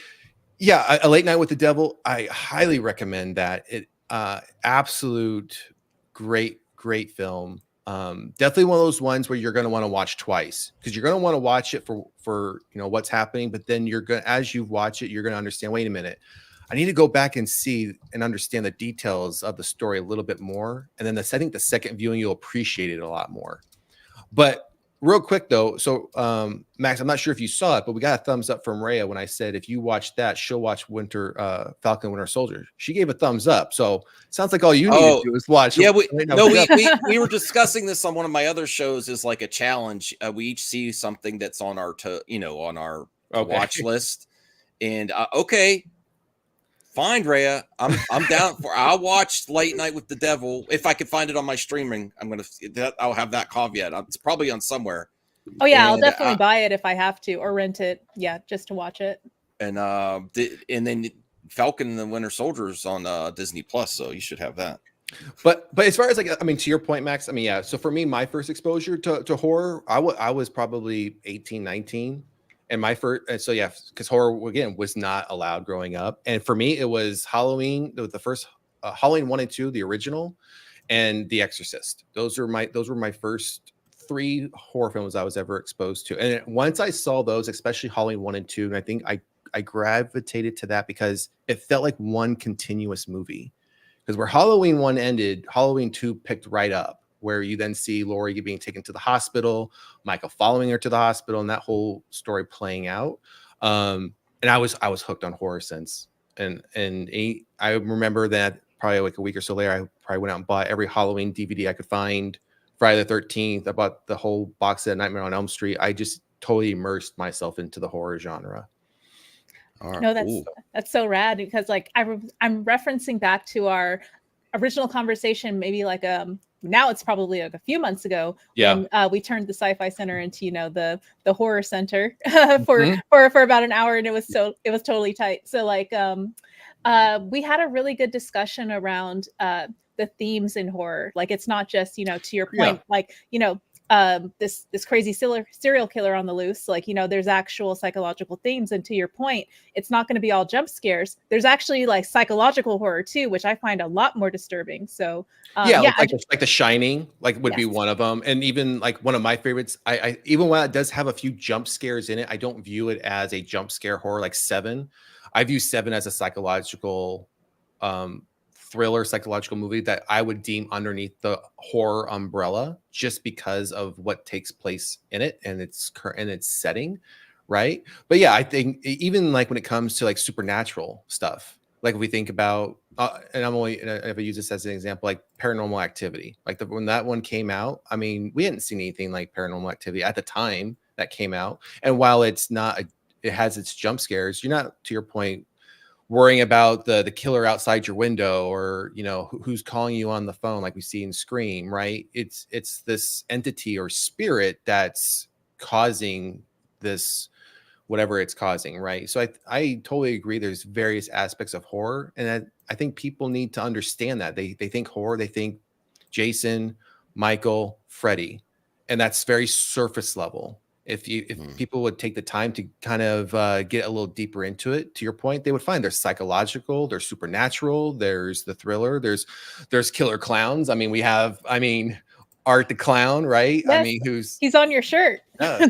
B: yeah, a Late Night with the Devil, I highly recommend that. It absolute great film. Definitely one of those ones where you're going to want to watch twice because you're going to want to watch it for what's happening, but then you're going as you watch it, you're going to understand. Wait a minute, I need to go back and see and understand the details of the story a little bit more, and then I think the second viewing you'll appreciate it a lot more. But real quick though, so Max, I'm not sure if you saw it, but we got a thumbs up from Rhea when I said if you watch that, she'll watch Falcon Winter Soldier. She gave a thumbs up. So sounds like all you need to do is watch.
C: Yeah, we were discussing this on one of my other shows as like a challenge. We each see something that's on our watch list, and okay. Fine, Rhea. I'm down for. I'll watch Late Night with the Devil if I can find it on my streaming. I'll have that caveat. It's probably on somewhere.
A: Oh yeah, I'll definitely buy it if I have to or rent it. Yeah, just to watch it.
C: And then Falcon and the Winter Soldier's on Disney Plus, so you should have that.
B: But as far as to your point, Max, yeah. So for me, my first exposure to horror, I was probably 18, 19. And my first, so yeah, because horror again was not allowed growing up, and for me it was Halloween, the first Halloween 1 and 2, the original, and The Exorcist. Those were my first 3 horror films I was ever exposed to. And once I saw those, especially Halloween 1 and 2, and I think I gravitated to that because it felt like one continuous movie. Because where Halloween 1 ended, Halloween 2 picked right up, where you then see Laurie being taken to the hospital, Michael following her to the hospital, and that whole story playing out. And I was hooked on horror since. And I remember that probably like a week or so later, I probably went out and bought every Halloween DVD I could find. Friday the 13th, I bought the whole box set of Nightmare on Elm Street. I just totally immersed myself into the horror genre.
C: Right,
A: no, that's so rad because like I'm referencing back to our original conversation, maybe like now it's probably like a few months ago when we turned the Sci-Fi Center into the horror center for about an hour, and it was totally tight. So like we had a really good discussion around the themes in horror. Like it's not just to your point, like this crazy serial killer on the loose. Like there's actual psychological themes, and to your point, it's not going to be all jump scares. There's actually like psychological horror too, which I find a lot more disturbing. So
B: like The Shining, would be one of them, and even like one of my favorites. I even while it does have a few jump scares in it, I don't view it as a jump scare horror like Seven. I view Seven as a psychological thriller, psychological movie that I would deem underneath the horror umbrella just because of what takes place in it and its setting, right? But yeah, I think even like when it comes to like supernatural stuff, like if we think about and if I use this as an example, like Paranormal Activity, like when that one came out, I mean, we hadn't seen anything like Paranormal Activity at the time that came out, and while it has its jump scares, you're not, to your point, worrying about the killer outside your window or who's calling you on the phone like we see in Scream, right? It's this entity or spirit that's causing this, whatever it's causing, right? So I totally agree there's various aspects of horror, and I think people need to understand that. They think horror, they think Jason, Michael, Freddy, and that's very surface level. If people would take the time to kind of get a little deeper into it, to your point, they would find there's psychological, there's supernatural, there's the thriller, there's killer clowns. I mean, Art the Clown, right?
A: Yes,
B: I mean,
A: he's on your shirt.
B: So.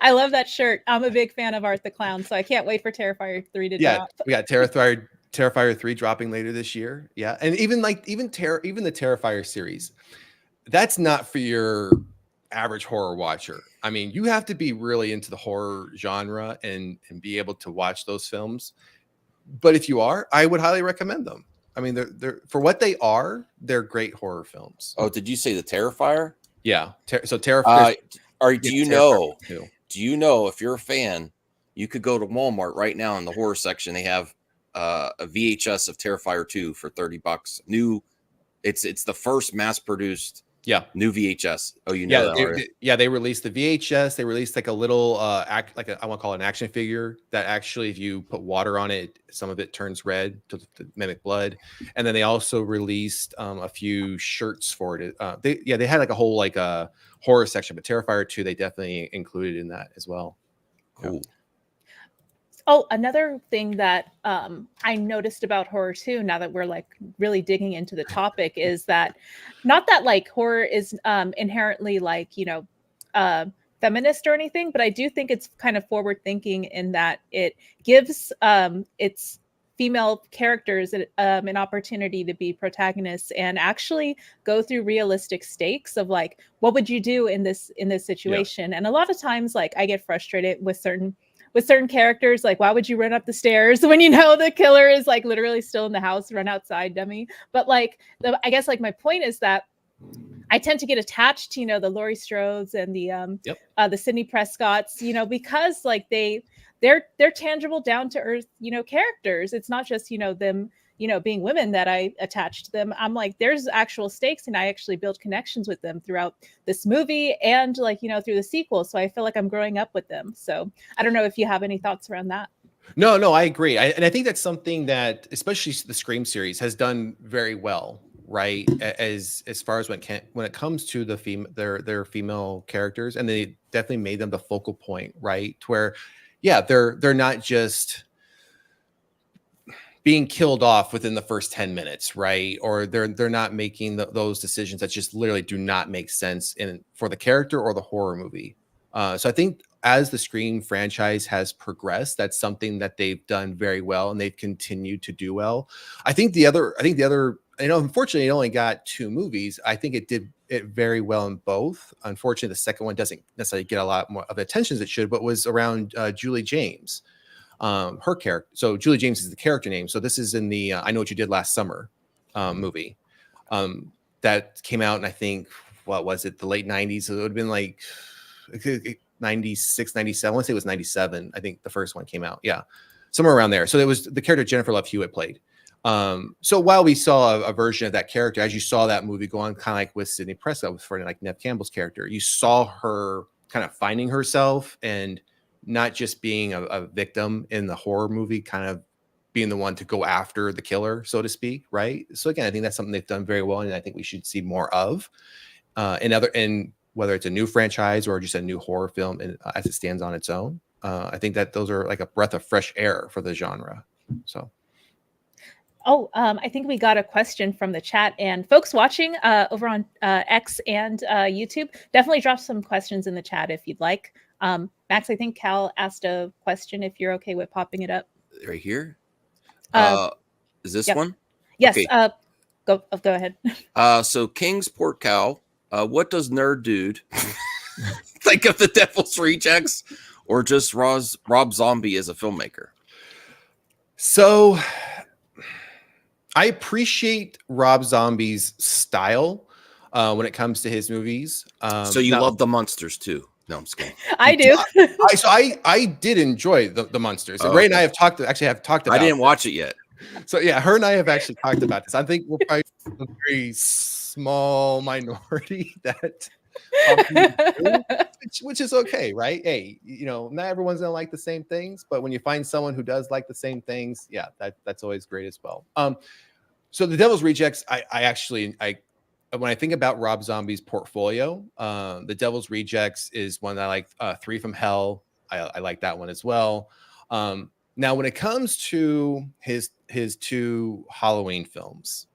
A: I love that shirt. I'm a big fan of Art the Clown, so I can't wait for Terrifier 3 to drop.
B: We got Terrifier 3 dropping later this year. Yeah. And even the Terrifier series, that's not for your average horror watcher. I mean, you have to be really into the horror genre and be able to watch those films. But if you are, I would highly recommend them. I mean, they're for what they are, they're great horror films.
C: Oh, did you say the Terrifier?
B: Yeah. So Terrifier.
C: Do you know if you're a fan, you could go to Walmart right now in the horror section. They have a VHS of Terrifier 2 for $30. New, it's the first mass-produced new VHS. Oh, you know that.
B: They released the VHS. They released like a little I want to call it an action figure that actually, if you put water on it, some of it turns red to mimic blood. And then they also released a few shirts for it. They had like a whole like a horror section, but Terrifier 2 they definitely included in that as well.
C: Cool.
B: Yeah.
A: Oh, another thing that I noticed about horror too, now that we're like really digging into the topic, is that not that like horror is inherently like, feminist or anything, but I do think it's kind of forward thinking in that it gives its female characters an opportunity to be protagonists and actually go through realistic stakes of like, what would you do in this situation? And a lot of times, like, I get frustrated with certain characters, like, why would you run up the stairs when you know the killer is like literally still in the house? Run outside, dummy. But like, I guess like my point is that I tend to get attached to the Laurie Strodes and the Sidney Prescotts, because like they're tangible, down to earth, characters. It's not just them being women that I attach to them. I'm like, there's actual stakes, and I actually build connections with them throughout this movie and like, through the sequel. So I feel like I'm growing up with them. So I don't know if you have any thoughts around that.
B: No, I agree. And I think that's something that, especially the Scream series, has done very well, right? As far as when it comes to their female characters, and they definitely made them the focal point, right? To where, they're not just being killed off within the first 10 minutes, right? Or they're not making those decisions that just literally do not make sense for the character or the horror movie. So I think as the Scream franchise has progressed, that's something that they've done very well, and they've continued to do well. I think the other, unfortunately, it only got 2 movies. I think it did it very well in both. Unfortunately, the second one doesn't necessarily get a lot more of the attention as it should, but was around Julie James. Her character. So Julie James is the character name. So this is in the I Know What You Did Last Summer movie that came out in, I think, what was it, the late 90s? So it would have been like 96, 97. I want to say it was 97. I think the first one came out. Yeah, somewhere around there. So it was the character Jennifer Love Hewitt played. So while we saw a version of that character, as you saw that movie go on, kind of like with Sidney Prescott, for like Neve Campbell's character, you saw her kind of finding herself and not just being a victim in the horror movie, kind of being the one to go after the killer, so to speak, right? So again, I think that's something they've done very well, and I think we should see more of in whether it's a new franchise or just a new horror film as it stands on its own. I think that those are like a breath of fresh air for the genre. So.
A: Oh, I think we got a question from the chat, and folks watching over on X and YouTube, definitely drop some questions in the chat if you'd like. Max, I think Cal asked a question, if you're okay with popping it up.
C: Right here? Is this one?
A: Yes.
C: Okay.
A: Go ahead.
C: So King's Port Cow, what does Nerd Dude think of the Devil's Rejects, or just Rob Zombie as a filmmaker?
B: So I appreciate Rob Zombie's style when it comes to his movies.
C: So you love the Munsters too? No, I'm just kidding.
A: I do.
B: I did enjoy the Munsters.
C: Oh,
B: Ray and I have talked about.
C: I didn't watch it yet.
B: So yeah, her and I have actually talked about this. I think we're probably a very small minority that, which is okay, right? Hey, not everyone's gonna like the same things, but when you find someone who does like the same things, that's always great as well. So the Devil's Rejects, I when I think about Rob Zombie's portfolio, The Devil's Rejects is one that I like. Three from Hell, I like that one as well. Now, when it comes to his two Halloween films,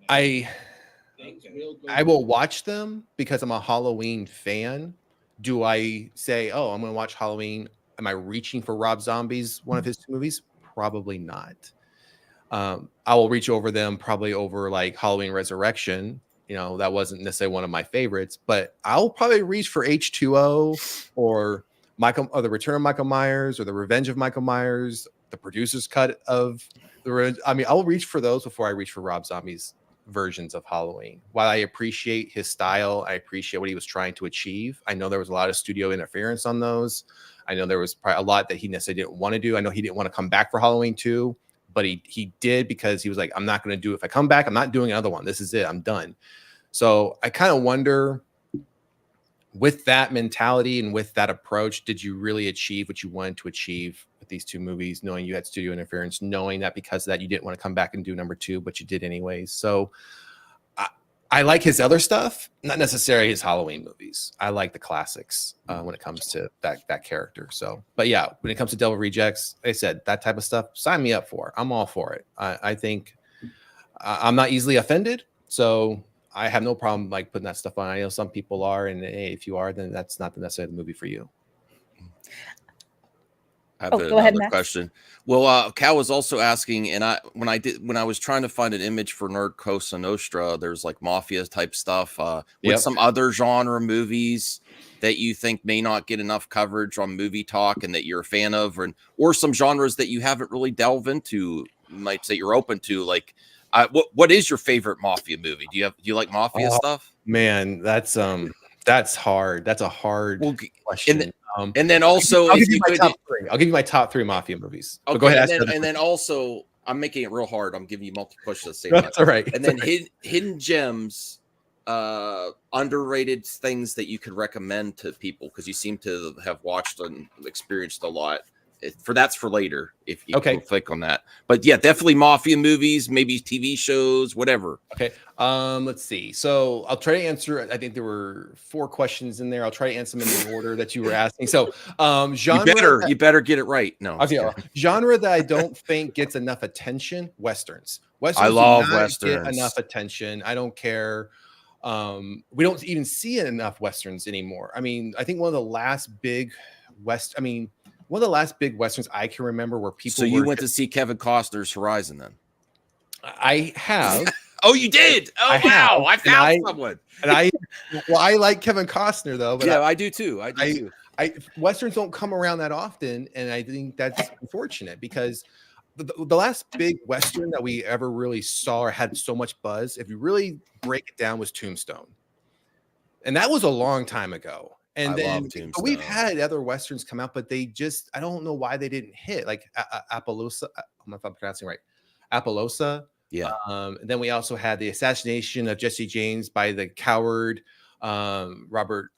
B: I will watch them because I'm a Halloween fan. Do I say, oh, I'm going to watch Halloween? Am I reaching for Rob Zombie's one of his two movies? Probably not. I will reach over them probably over like Halloween Resurrection. You know, that wasn't necessarily one of my favorites, but I'll probably reach for H2O or The Return of Michael Myers or The Revenge of Michael Myers, the producer's cut of I mean, I'll reach for those before I reach for Rob Zombie's versions of Halloween. While I appreciate his style, I appreciate what he was trying to achieve. I know there was a lot of studio interference on those. I know there was probably a lot that he necessarily didn't want to do. I know he didn't want to come back for Halloween 2, but he did because he was like, I'm not going to do it. If I come back, I'm not doing another one. This is it. I'm done. So I kind of wonder, with that mentality and with that approach, did you really achieve what you wanted to achieve with these two movies, knowing you had studio interference, knowing that because of that you didn't want to come back and do number 2, but you did anyways? So I like his other stuff, not necessarily his Halloween movies. I like the classics when it comes to that character. So, but yeah, when it comes to Devil Rejects, like I said, that type of stuff, sign me up for. I'm all for it. I think I'm not easily offended, so I have no problem like putting that stuff on. I know some people are, and hey, if you are, then that's not necessarily the movie for you.
C: I have another question. Well, Cal was also asking, and when I was trying to find an image for Nerd Cosa Nostra, there's like Mafia type stuff. With some other genre movies that you think may not get enough coverage on Movie Talk and that you're a fan of, or some genres that you haven't really delved into, you might say you're open to. Like, what is your favorite Mafia movie? Do you like Mafia stuff?
B: Man, that's hard. That's a hard question.
C: And then also,
B: I'll give you my top 3 Mafia movies.
C: Okay,
B: go ahead.
C: And then also, I'm making it real hard. I'm giving you multi-push to say
B: that's all right.
C: And then hidden gems, underrated things that you could recommend to people, because you seem to have watched and experienced a lot. That's for later if you click on that. But yeah, definitely Mafia movies, maybe TV shows, whatever.
B: Okay. Let's see. So I'll try to answer. I think there were 4 questions in there. I'll try to answer them in the order that you were asking. So genre.
C: You better get it right. No.
B: Okay. Genre that I don't think gets enough attention. Westerns. I
C: love Westerns.
B: Get enough attention. I don't care. We don't even see enough Westerns anymore. I mean, I think one of the last big Westerns I can remember where people.
C: So you went to see Kevin Costner's Horizon then?
B: I have.
C: Oh, you did? Oh, wow! I found someone.
B: And I like Kevin Costner though. But
C: yeah, I do too.
B: Westerns don't come around that often, and I think that's unfortunate because the last big Western that we ever really saw or had so much buzz, if you really break it down, was Tombstone, and that was a long time ago. And then we've had other Westerns come out, but they just, I don't know why they didn't hit, like Appaloosa. I don't know if I'm pronouncing it right. Appaloosa.
C: Yeah.
B: And then we also had the assassination of Jesse James by the coward Robert.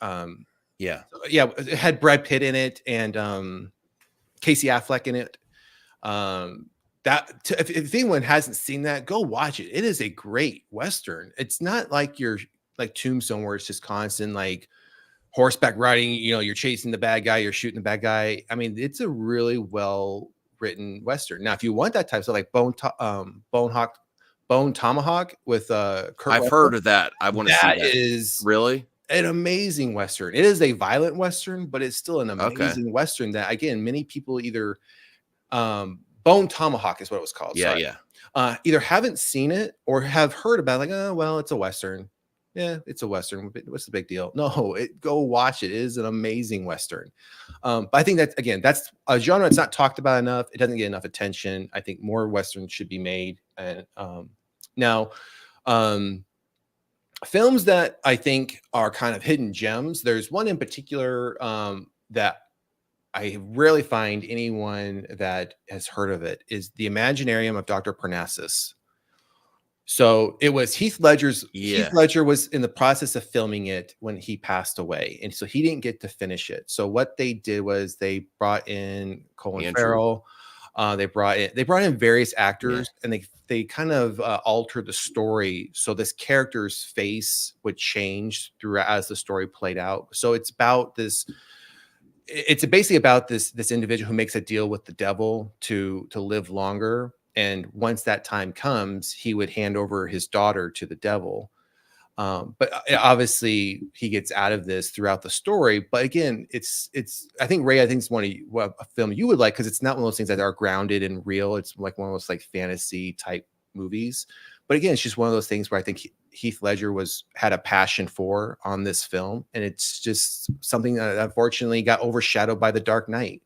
C: Yeah.
B: It had Brad Pitt in it and Casey Affleck in it. If anyone hasn't seen that, go watch it. It is a great Western. It's not like like Tombstone where it's just constant like horseback riding, you're chasing the bad guy, you're shooting the bad guy. I mean, it's a really well written Western. Now, if you want that type of stuff, like Bone Tomahawk with Kurt
C: I've heard of that. I want to see that.
B: Is
C: really
B: an amazing Western. It is a violent Western, but it's still an amazing Western that, again, many people either Bone Tomahawk is what it was called.
C: Yeah.
B: Either haven't seen it or have heard about it, like, oh, well, it's a Western. Yeah, it's a Western. What's the big deal? No, go watch it. It is an amazing Western. But I think that's a genre that's not talked about enough. It doesn't get enough attention. I think more Westerns should be made. And now, films that I think are kind of hidden gems. There's one in particular that I rarely find anyone that has heard of it. Is The Imaginarium of Dr. Parnassus. So it was Heath Ledger's. Heath Ledger was in the process of filming it when he passed away, and so he didn't get to finish it. So what they did was they brought in Colin Farrell, They brought in various actors, and they kind of altered the story so this character's face would change throughout as the story played out. So it's about this. It's basically about this individual who makes a deal with the devil to live longer, and once that time comes, he would hand over his daughter to the devil. But obviously he gets out of this throughout the story. But again, it's I think Ray, I think it's a film you would like, because it's not one of those things that are grounded and real. It's like one of those like fantasy type movies. But again, it's just one of those things where I think Heath Ledger had a passion for on this film, and it's just something that unfortunately got overshadowed by The Dark Knight.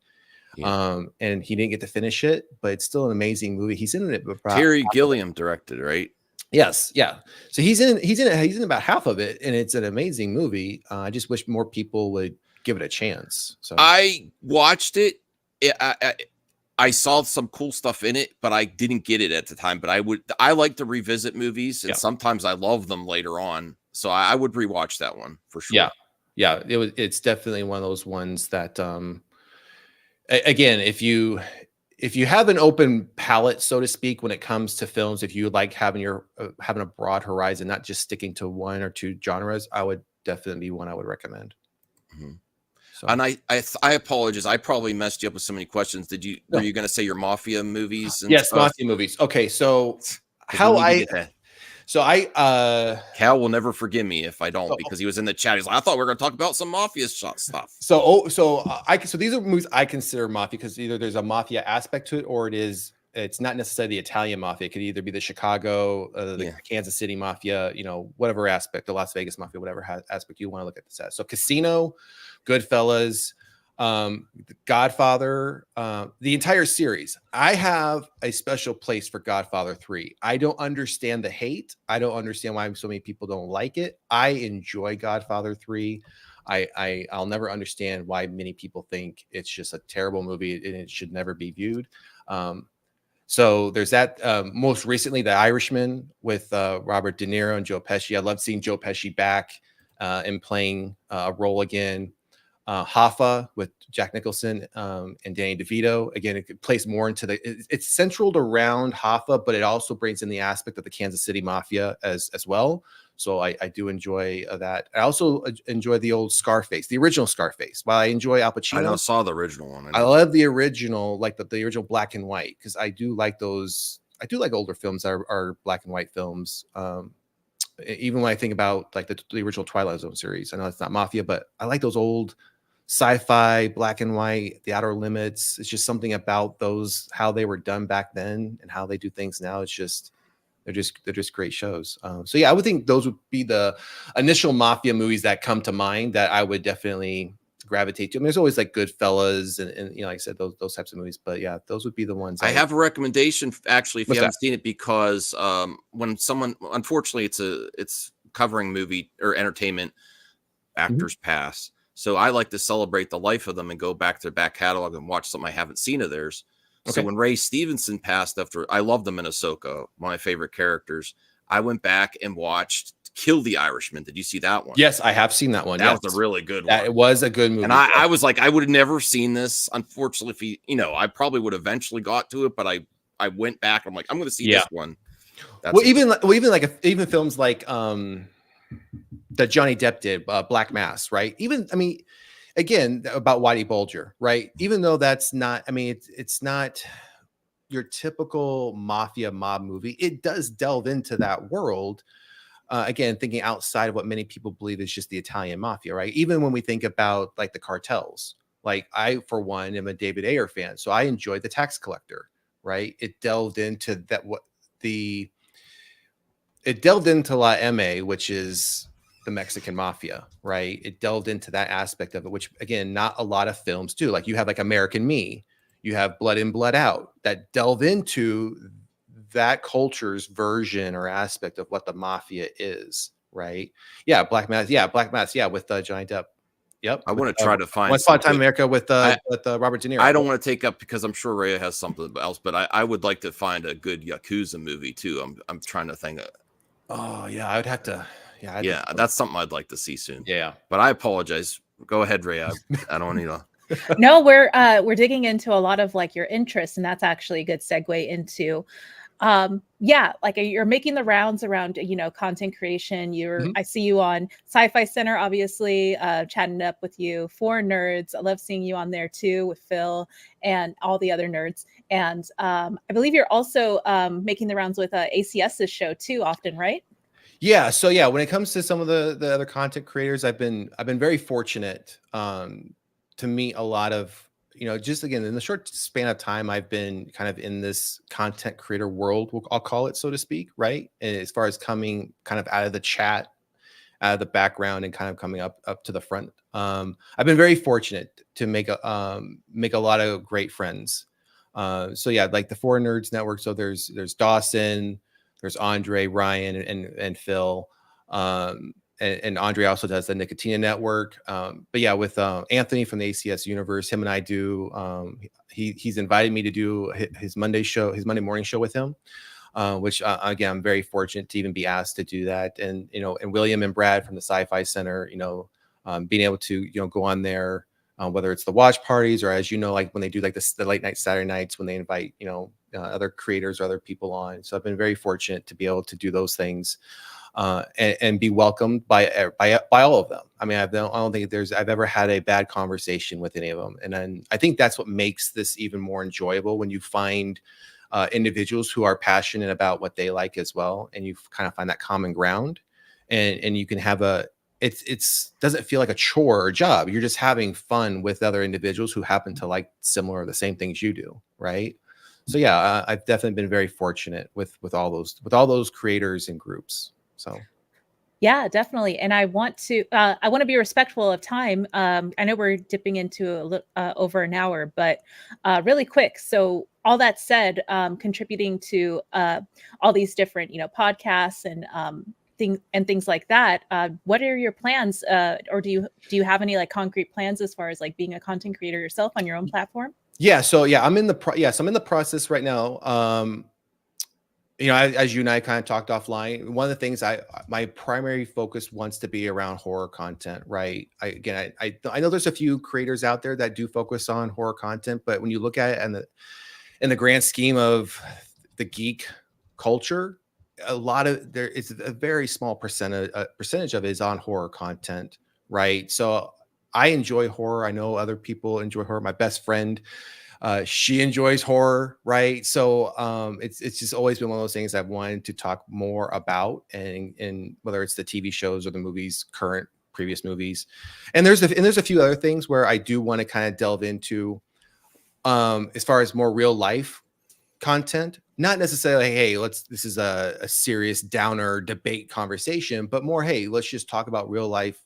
B: And he didn't get to finish it, but it's still an amazing movie. He's in it.
C: Terry Gilliam directed, right?
B: Yes, yeah. So he's in about half of it, and it's an amazing movie. I just wish more people would give it a chance. So
C: I watched it. I saw some cool stuff in it, but I didn't get it at the time. But I like to revisit movies, and sometimes I love them later on. So I would rewatch that one for sure.
B: Yeah. It's definitely one of those ones that, again, if you have an open palette, so to speak, when it comes to films, if you like having a broad horizon, not just sticking to one or two genres, I would definitely be one I would recommend.
C: Mm-hmm. So. And I apologize. I probably messed you up with so many questions. Were you going to say your Mafia movies? And
B: yes,
C: stuff?
B: Mafia movies. Okay, so Cal will
C: never forgive me if I don't, because he was in the chat. He's like, I thought we were going to talk about some Mafia stuff.
B: So these are movies I consider Mafia, because either there's a Mafia aspect to it, or it's not necessarily the Italian Mafia. It could either be the Chicago, the Kansas City Mafia, whatever aspect, the Las Vegas Mafia, whatever aspect you want to look at this as. So Casino, Goodfellas, Godfather, the entire series. I have a special place for Godfather 3. I don't understand the hate. I don't understand why so many people don't like it. I enjoy Godfather 3. I'll never understand why many people think it's just a terrible movie and it should never be viewed. So there's that. Most recently, The Irishman with Robert De Niro and Joe Pesci. I love seeing Joe Pesci back and playing a role again. Hoffa with Jack Nicholson and Danny DeVito. Again, it plays more into it's centered around Hoffa, but it also brings in the aspect of the Kansas City Mafia as well. So I do enjoy that. I also enjoy the old Scarface, the original Scarface. While I enjoy Al Pacino,
C: I saw the original one.
B: I love the original, like the original black and white, because I do like those. I do like older films that are black and white films. Even when I think about like the original Twilight Zone series, I know it's not Mafia, but I like those old sci-fi, black and white, The Outer Limits. It's just something about those, how they were done back then and how they do things now. It's just they're just great shows. So yeah, I would think those would be the initial Mafia movies that come to mind that I would definitely gravitate to. I mean, there's always like Goodfellas and like I said, those types of movies. But yeah, those would be the ones.
C: I have a recommendation actually if you haven't seen it, because when someone, unfortunately, it's covering movie or entertainment actors pass. So I like to celebrate the life of them and go back to their back catalog and watch something I haven't seen of theirs. Okay. So when Ray Stevenson passed, I loved him in Ahsoka, one of my favorite characters. I went back and watched Kill the Irishman. Did you see that one?
B: Yes, I have seen that one.
C: That was a really good one.
B: It was a good movie.
C: And I was like, I would have never seen this. Unfortunately, I probably would eventually got to it, but I went back. I'm like, I'm going to see this one.
B: Even films like that Johnny Depp did, Black Mass, right? Again, about Whitey Bulger, right? Even though that's not, it's not your typical mafia mob movie. It does delve into that world. Again, thinking outside of what many people believe is just the Italian mafia, right? Even when we think about like the cartels, like I, for one, am a David Ayer fan. So I enjoyed The Tax Collector, right? It delved into La M.A., which is the Mexican mafia, right? It delved into that aspect of it, which again, not a lot of films do. Like you have like American Me, you have Blood In, Blood Out, that delve into that culture's version or aspect of what the mafia is, right? Yeah, Black Mass, with Johnny Depp. Yep.
C: I want to try to find
B: Once Upon a Time in America with Robert De Niro.
C: I don't want to take up, because I'm sure Ray has something else, but I would like to find a good Yakuza movie too. I'm trying to think of.
B: Oh yeah, I would have to.
C: Yeah, that's something I'd like to see soon.
B: Yeah,
C: but I apologize. Go ahead, Ray. I don't need to.
A: No, we're digging into a lot of like your interests, and that's actually a good segue into yeah, like you're making the rounds around, content creation.
B: Mhm.
A: I see you on Sci-Fi Center, obviously, chatting up with you for nerds. I love seeing you on there too with Phil and all the other nerds. And I believe you're also making the rounds with ACS's show too often, right?
B: Yeah. So yeah, when it comes to some of the other content creators, I've been very fortunate to meet a lot of, just again in the short span of time I've been kind of in this content creator world, I'll call it, so to speak, right? And as far as coming kind of out of the chat, out of the background, and kind of coming up to the front. I've been very fortunate to make a lot of great friends. So yeah, like the Four Nerds Network. So there's Dawson, there's Andre, Ryan, and Phil. And Andre also does the Nicotina Network. But yeah, with Anthony from the ACS universe, him and I do. He's invited me to do his Monday show, his Monday morning show with him. Which again, I'm very fortunate to even be asked to do that. And and William and Brad from the Sci-Fi Center, being able to go on there, whether it's the watch parties or, as like when they do like the late night Saturday nights when they invite other creators or other people on. So I've been very fortunate to be able to do those things. And be welcomed by all of them. I mean, I don't think I've ever had a bad conversation with any of them, and then I think that's what makes this even more enjoyable when you find individuals who are passionate about what they like as well, and you kind of find that common ground, and you can have it's doesn't feel like a chore or a job. You're just having fun with other individuals who happen to like similar or the same things you do, right? So yeah, I've definitely been very fortunate with all those creators and groups. So
A: Yeah, definitely. And I want to be respectful of time. I know we're dipping into over an hour, but really quick. So all that said, contributing to all these different, podcasts and things like that. What are your plans? Or do you have any like concrete plans as far as like being a content creator yourself on your own platform?
B: yeah, so yeah, I'm in the process right now. As you and I kind of talked offline, one of the things my primary focus wants to be around horror content, right? I know there's a few creators out there that do focus on horror content, but when you look at it and in the grand scheme of the geek culture, it's a very small percentage of it is on horror content, right? So I enjoy horror. I know other people enjoy horror. My best friend, she enjoys horror, right? So it's just always been one of those things I've wanted to talk more about, and whether it's the TV shows or the movies, current, previous movies, and there's a few other things where I do want to kind of delve into, as far as more real life content, not necessarily, hey, this is a serious downer debate conversation, but more, hey, let's just talk about real life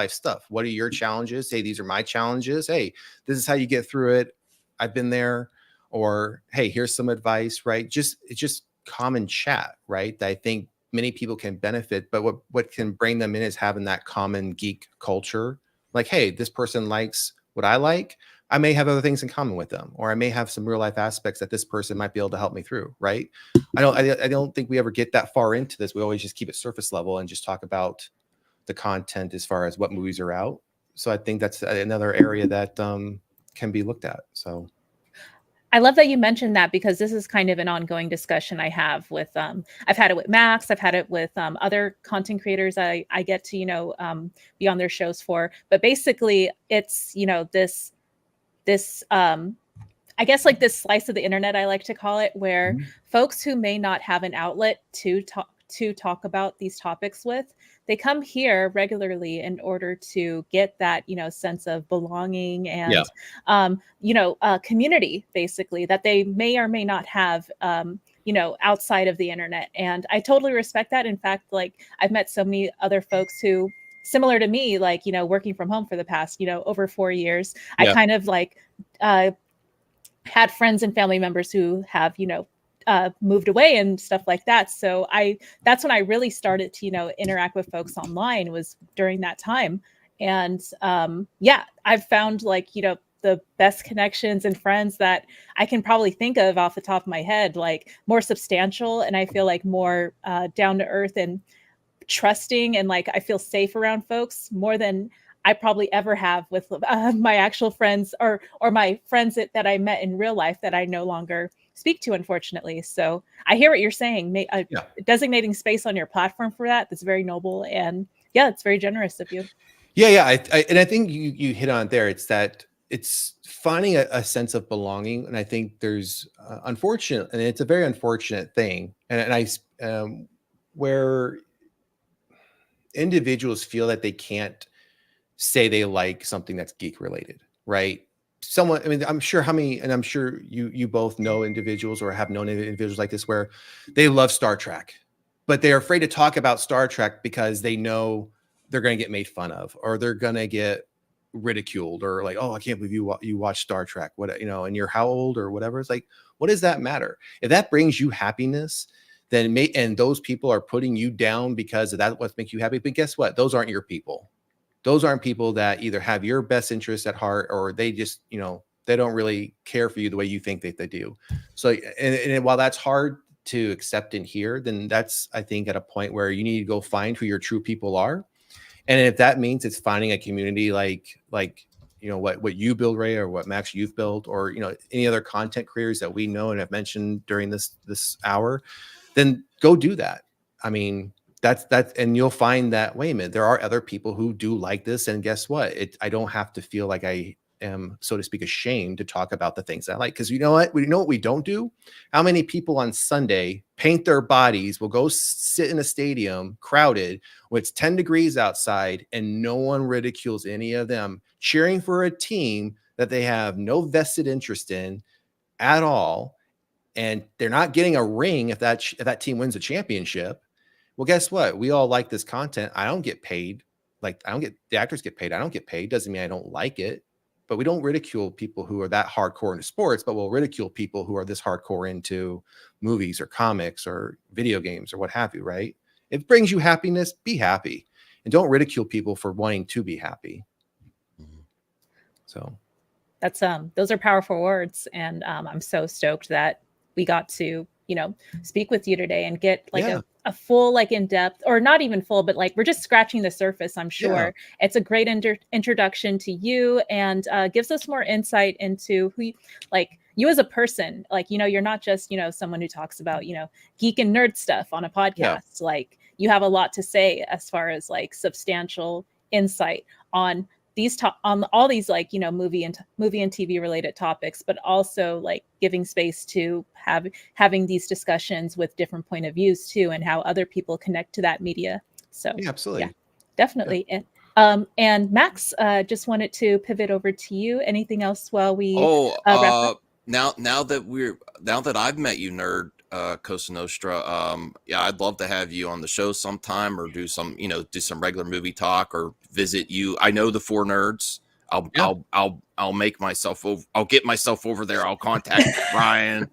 B: stuff. What are your challenges? Hey, these are my challenges. Hey, this is how you get through it. I've been there. Or hey, here's some advice, right? It's just common chat, right? That I think many people can benefit, but what can bring them in is having that common geek culture. Like, hey, this person likes what I like. I may have other things in common with them, or I may have some real life aspects that this person might be able to help me through, right? I don't think we ever get that far into this. We always just keep it surface level and just talk about the content as far as what movies are out. So I think that's another area that can be looked at. So
A: I love that you mentioned that, because this is kind of an ongoing discussion I have with I've had it with Max, I've had it with other content creators I get to be on their shows for. But basically it's this I guess like this slice of the internet, I like to call it, where folks who may not have an outlet to talk about these topics with, they come here regularly in order to get that sense of belonging and community, basically, that they may or may not have outside of the internet. And I totally respect that. In fact, like, I've met so many other folks who, similar to me, like working from home for the past over 4 years, I kind of like had friends and family members who have moved away and stuff like that. So that's when I really started to interact with folks online, was during that time. And I've found like the best connections and friends that I can probably think of off the top of my head, like more substantial, and I feel like more down to earth and trusting, and like I feel safe around folks more than I probably ever have with my actual friends or my friends that I met in real life that I no longer speak to, unfortunately. So I hear what you're saying.
B: Yeah.
A: Designating space on your platform for that's very noble, and yeah, it's very generous of you.
B: Yeah. And I think you hit on it there. It's finding a sense of belonging, and I think there's unfortunate, and it's a very unfortunate thing, where individuals feel that they can't say they like something that's geek related, right? Someone, I mean, I'm sure I'm sure you both know individuals or have known individuals like this where they love Star Trek, but they're afraid to talk about Star Trek because they know they're going to get made fun of, or they're going to get ridiculed, or like, oh, I can't believe you watch Star Trek, what, and you're how old or whatever. It's like, what does that matter? If that brings you happiness, then and those people are putting you down because of that, what makes you happy. But guess what? Those aren't your people. Those aren't people that either have your best interests at heart, or they just, they don't really care for you the way you think that they do. So, and while that's hard to accept and hear, then that's, I think, at a point where you need to go find who your true people are. And if that means it's finding a community like what you build, Ray, or what Max, you've built, or any other content creators that we know and have mentioned during this hour, then go do that. I mean, that's and you'll find that, wait a minute, there are other people who do like this, and guess what? I don't have to feel like I am, so to speak, ashamed to talk about the things I like, because you know what we don't do. How many people on Sunday paint their bodies, will go sit in a stadium crowded when it's 10 degrees outside, and no one ridicules any of them cheering for a team that they have no vested interest in at all, and they're not getting a ring if that team wins a championship. Well, guess what? We all like this content. I don't get paid. Like, the actors get paid. I don't get paid. Doesn't mean I don't like it. But we don't ridicule people who are that hardcore into sports, but we'll ridicule people who are this hardcore into movies or comics or video games or what have you, right? If it brings you happiness, be happy. And don't ridicule people for wanting to be happy. So
A: that's those are powerful words. And I'm so stoked that we got to, speak with you today and get like a full, like, in-depth, or not even full, but like we're just scratching the surface. I'm sure it's a great introduction to you, and gives us more insight into who you as a person. Like, you're not just, someone who talks about, geek and nerd stuff on a podcast. Like, you have a lot to say as far as like substantial insight on on all these, like, movie and TV related topics, but also like giving space to having these discussions with different point of views too, and how other people connect to that media. So
B: absolutely.
A: Yeah, definitely. And Max, just wanted to pivot over to you. Anything else while we wrap up?
C: Now that I've met you, nerd, Cosa Nostra, I'd love to have you on the show sometime, or do some regular movie talk, or visit you. I know the four nerds. I'll make myself over. I'll get myself over there. I'll contact Ryan.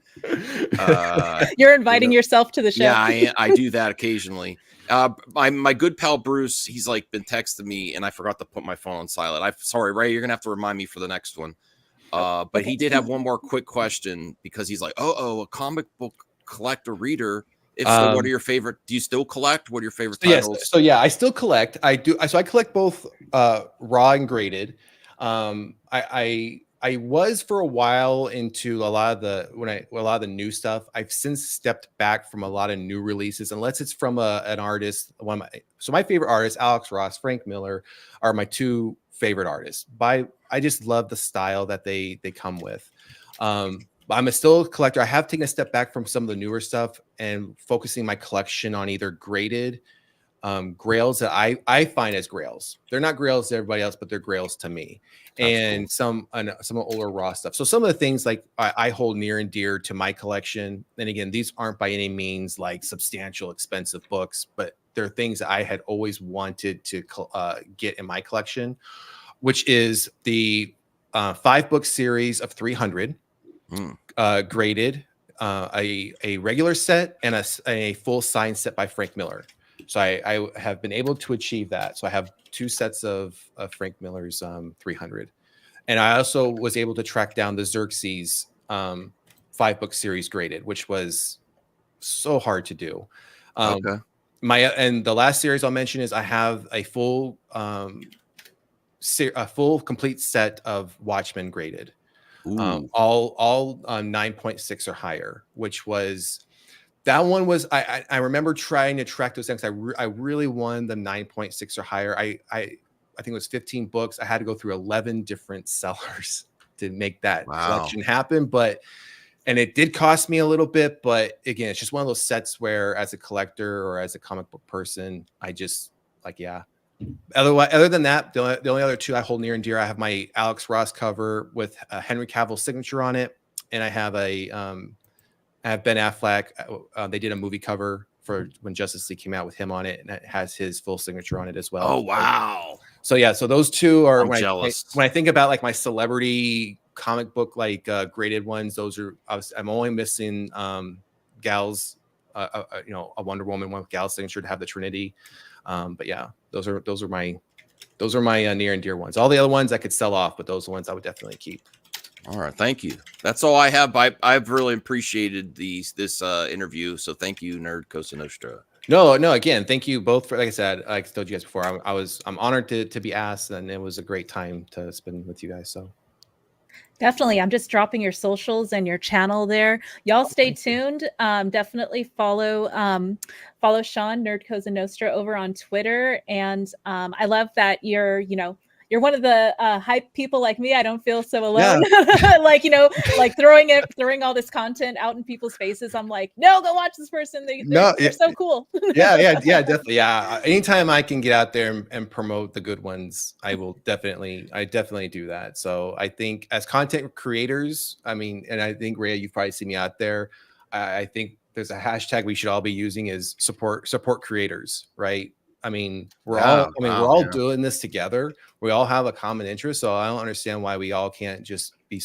A: You're inviting yourself to the show.
C: Yeah, I do that occasionally. My good pal Bruce, he's like been texting me, and I forgot to put my phone on silent. I'm sorry, Ray. You're gonna have to remind me for the next one. But he did have one more quick question, because he's like, a comic book collector, reader. If so, what are your favorite? Do you still collect? What are your favorite titles?
B: Yes. So yeah, I still collect. I do. So I collect both raw and graded. I was for a while into a lot of the new stuff. I've since stepped back from a lot of new releases, unless it's from an artist. My favorite artists, Alex Ross, Frank Miller, are my two favorite artists. I just love the style that they come with. I'm still a collector. I have taken a step back from some of the newer stuff and focusing my collection on either graded grails that I find as grails. They're not grails to everybody else, but they're grails to me. That's and cool. Some older raw stuff. So some of the things like I hold near and dear to my collection. And again, these aren't by any means like substantial, expensive books, but they're things that I had always wanted to get in my collection, which is the 5-book series of 300 graded, a regular set, and a full signed set by Frank Miller. So I have been able to achieve that. So I have 2 sets of Frank Miller's 300. And I also was able to track down the Xerxes 5-book series graded, which was so hard to do. And the last series I'll mention is I have a full a full complete set of Watchmen graded.
C: Ooh.
B: All 9.6 or higher, which was that one was I remember trying to track those things. I really wanted them 9.6 or higher. I think it was 15 books. I had to go through 11 different sellers to make that collection happen, and it did cost me a little bit, but again, it's just one of those sets where as a collector or as a comic book person, I just like, yeah. Other than that, the only other two I hold near and dear, I have my Alex Ross cover with Henry Cavill's signature on it, and I have I have Ben Affleck. They did a movie cover for when Justice League came out with him on it, and it has his full signature on it as well.
C: Oh wow!
B: So yeah, so those two are
C: I'm jealous.
B: When I think about like my celebrity comic book like graded ones, those are I'm only missing Gal's a Wonder Woman one with Gal's signature to have the Trinity. But yeah, those are my near and dear ones. All the other ones I could sell off, but those are ones I would definitely keep.
C: All right, thank you. That's all I have. I've really appreciated this interview. So thank you, Nerd Cosa Nostra.
B: No. Again, thank you both for, like I said, like I told you guys before, I'm honored to be asked, and it was a great time to spend with you guys. So
A: definitely, I'm just dropping your socials and your channel there. Y'all stay tuned. Definitely follow Sean, Nerd Cosa Nostra, over on Twitter. And I love that you're one of the hype people like me. I don't feel so alone. Yeah. like throwing all this content out in people's faces. I'm like, no, go watch this person. They're so cool.
B: yeah, definitely. Yeah. Anytime I can get out there and promote the good ones, I definitely do that. So I think as content creators, I mean, and I think Rhea, you've probably seen me out there. I think there's a hashtag we should all be using is support creators, right? I mean, we're all doing this together. We all have a common interest. So I don't understand why we all can't just be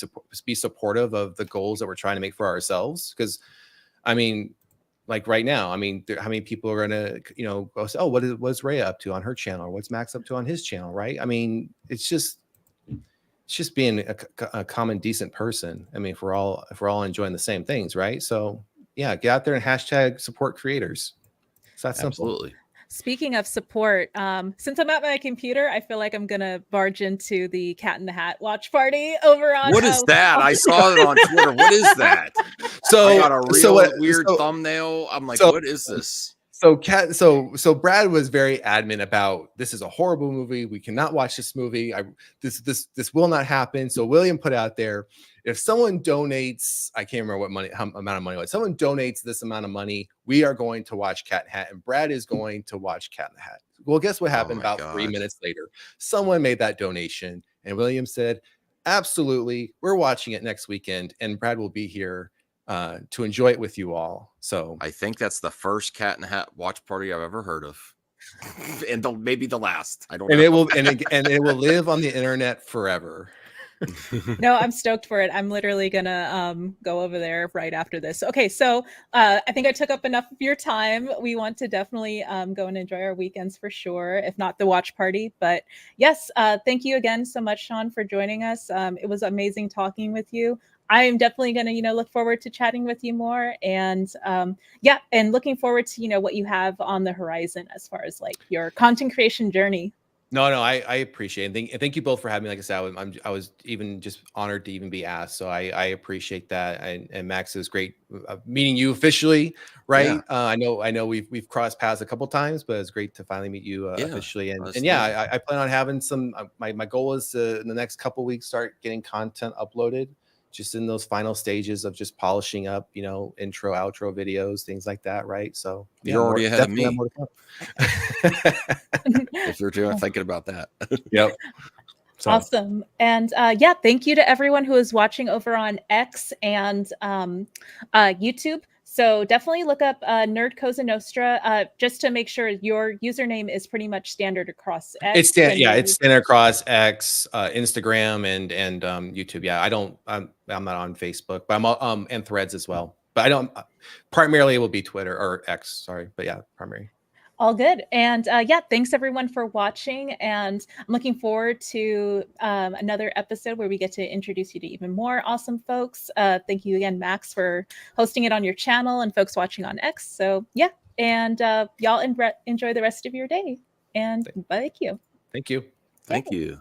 B: supportive of the goals that we're trying to make for ourselves. Because, I mean, like right now, I mean, how many people are gonna, go say, oh, what's Rhea up to on her channel, or what's Max up to on his channel, right? I mean, it's just being a common, decent person. I mean, if we're all enjoying the same things, right? So yeah, get out there and hashtag support creators. It's that simple.
C: Absolutely.
A: Speaking of support, since I'm at my computer, I feel like I'm gonna barge into the Cat in the Hat watch party over on.
C: What is that? I saw it on Twitter. What is that? So I got a weird thumbnail. I'm like, what is this?
B: So Brad was very adamant about, this is a horrible movie. We cannot watch this movie. This will not happen. So William put out there, if someone donates, I can't remember how amount of money it was. Someone donates this amount of money, we are going to watch Cat in the Hat, and Brad is going to watch Cat in the Hat. Well, guess what happened about 3 minutes later? Someone made that donation, and William said, absolutely, we're watching it next weekend, and Brad will be here to enjoy it with you all. So
C: I think that's the first Cat in the Hat watch party I've ever heard of, and maybe the last. I don't know.
B: It will live on the internet forever.
A: No, I'm stoked for it. I'm literally gonna go over there right after this. Okay, so I think I took up enough of your time. We want to definitely go and enjoy our weekends for sure, if not the watch party. But yes, thank you again so much, Sean, for joining us. It was amazing talking with you. I am definitely going to, look forward to chatting with you more, and and looking forward to, what you have on the horizon as far as like your content creation journey.
B: No, I appreciate it. Thank you both for having me. Like I said, I was even just honored to even be asked. So I appreciate that. And Max, is great meeting you officially, right? Yeah. I know we've crossed paths a couple times, but it's great to finally meet you officially. And I plan on having some. My goal is to, in the next couple weeks, start getting content uploaded. Just in those final stages of just polishing up, intro, outro videos, things like that, right? So
C: you're already ahead of me. If you're thinking about that.
B: Yep. So.
A: Awesome. And thank you to everyone who is watching over on X and YouTube. So definitely look up Nerd Cosa Nostra just to make sure your username is pretty much standard across X.
B: It's standard across X, Instagram, and YouTube. Yeah, I'm not on Facebook, but I'm and Threads as well. But I don't. Primarily, it will be Twitter or X. Sorry, but yeah, primary.
A: All good. And thanks everyone for watching. And I'm looking forward to another episode where we get to introduce you to even more awesome folks. Thank you again, Max, for hosting it on your channel, and folks watching on X. So and y'all enjoy the rest of your day. And thank you.
B: Thank you.
C: Thank you.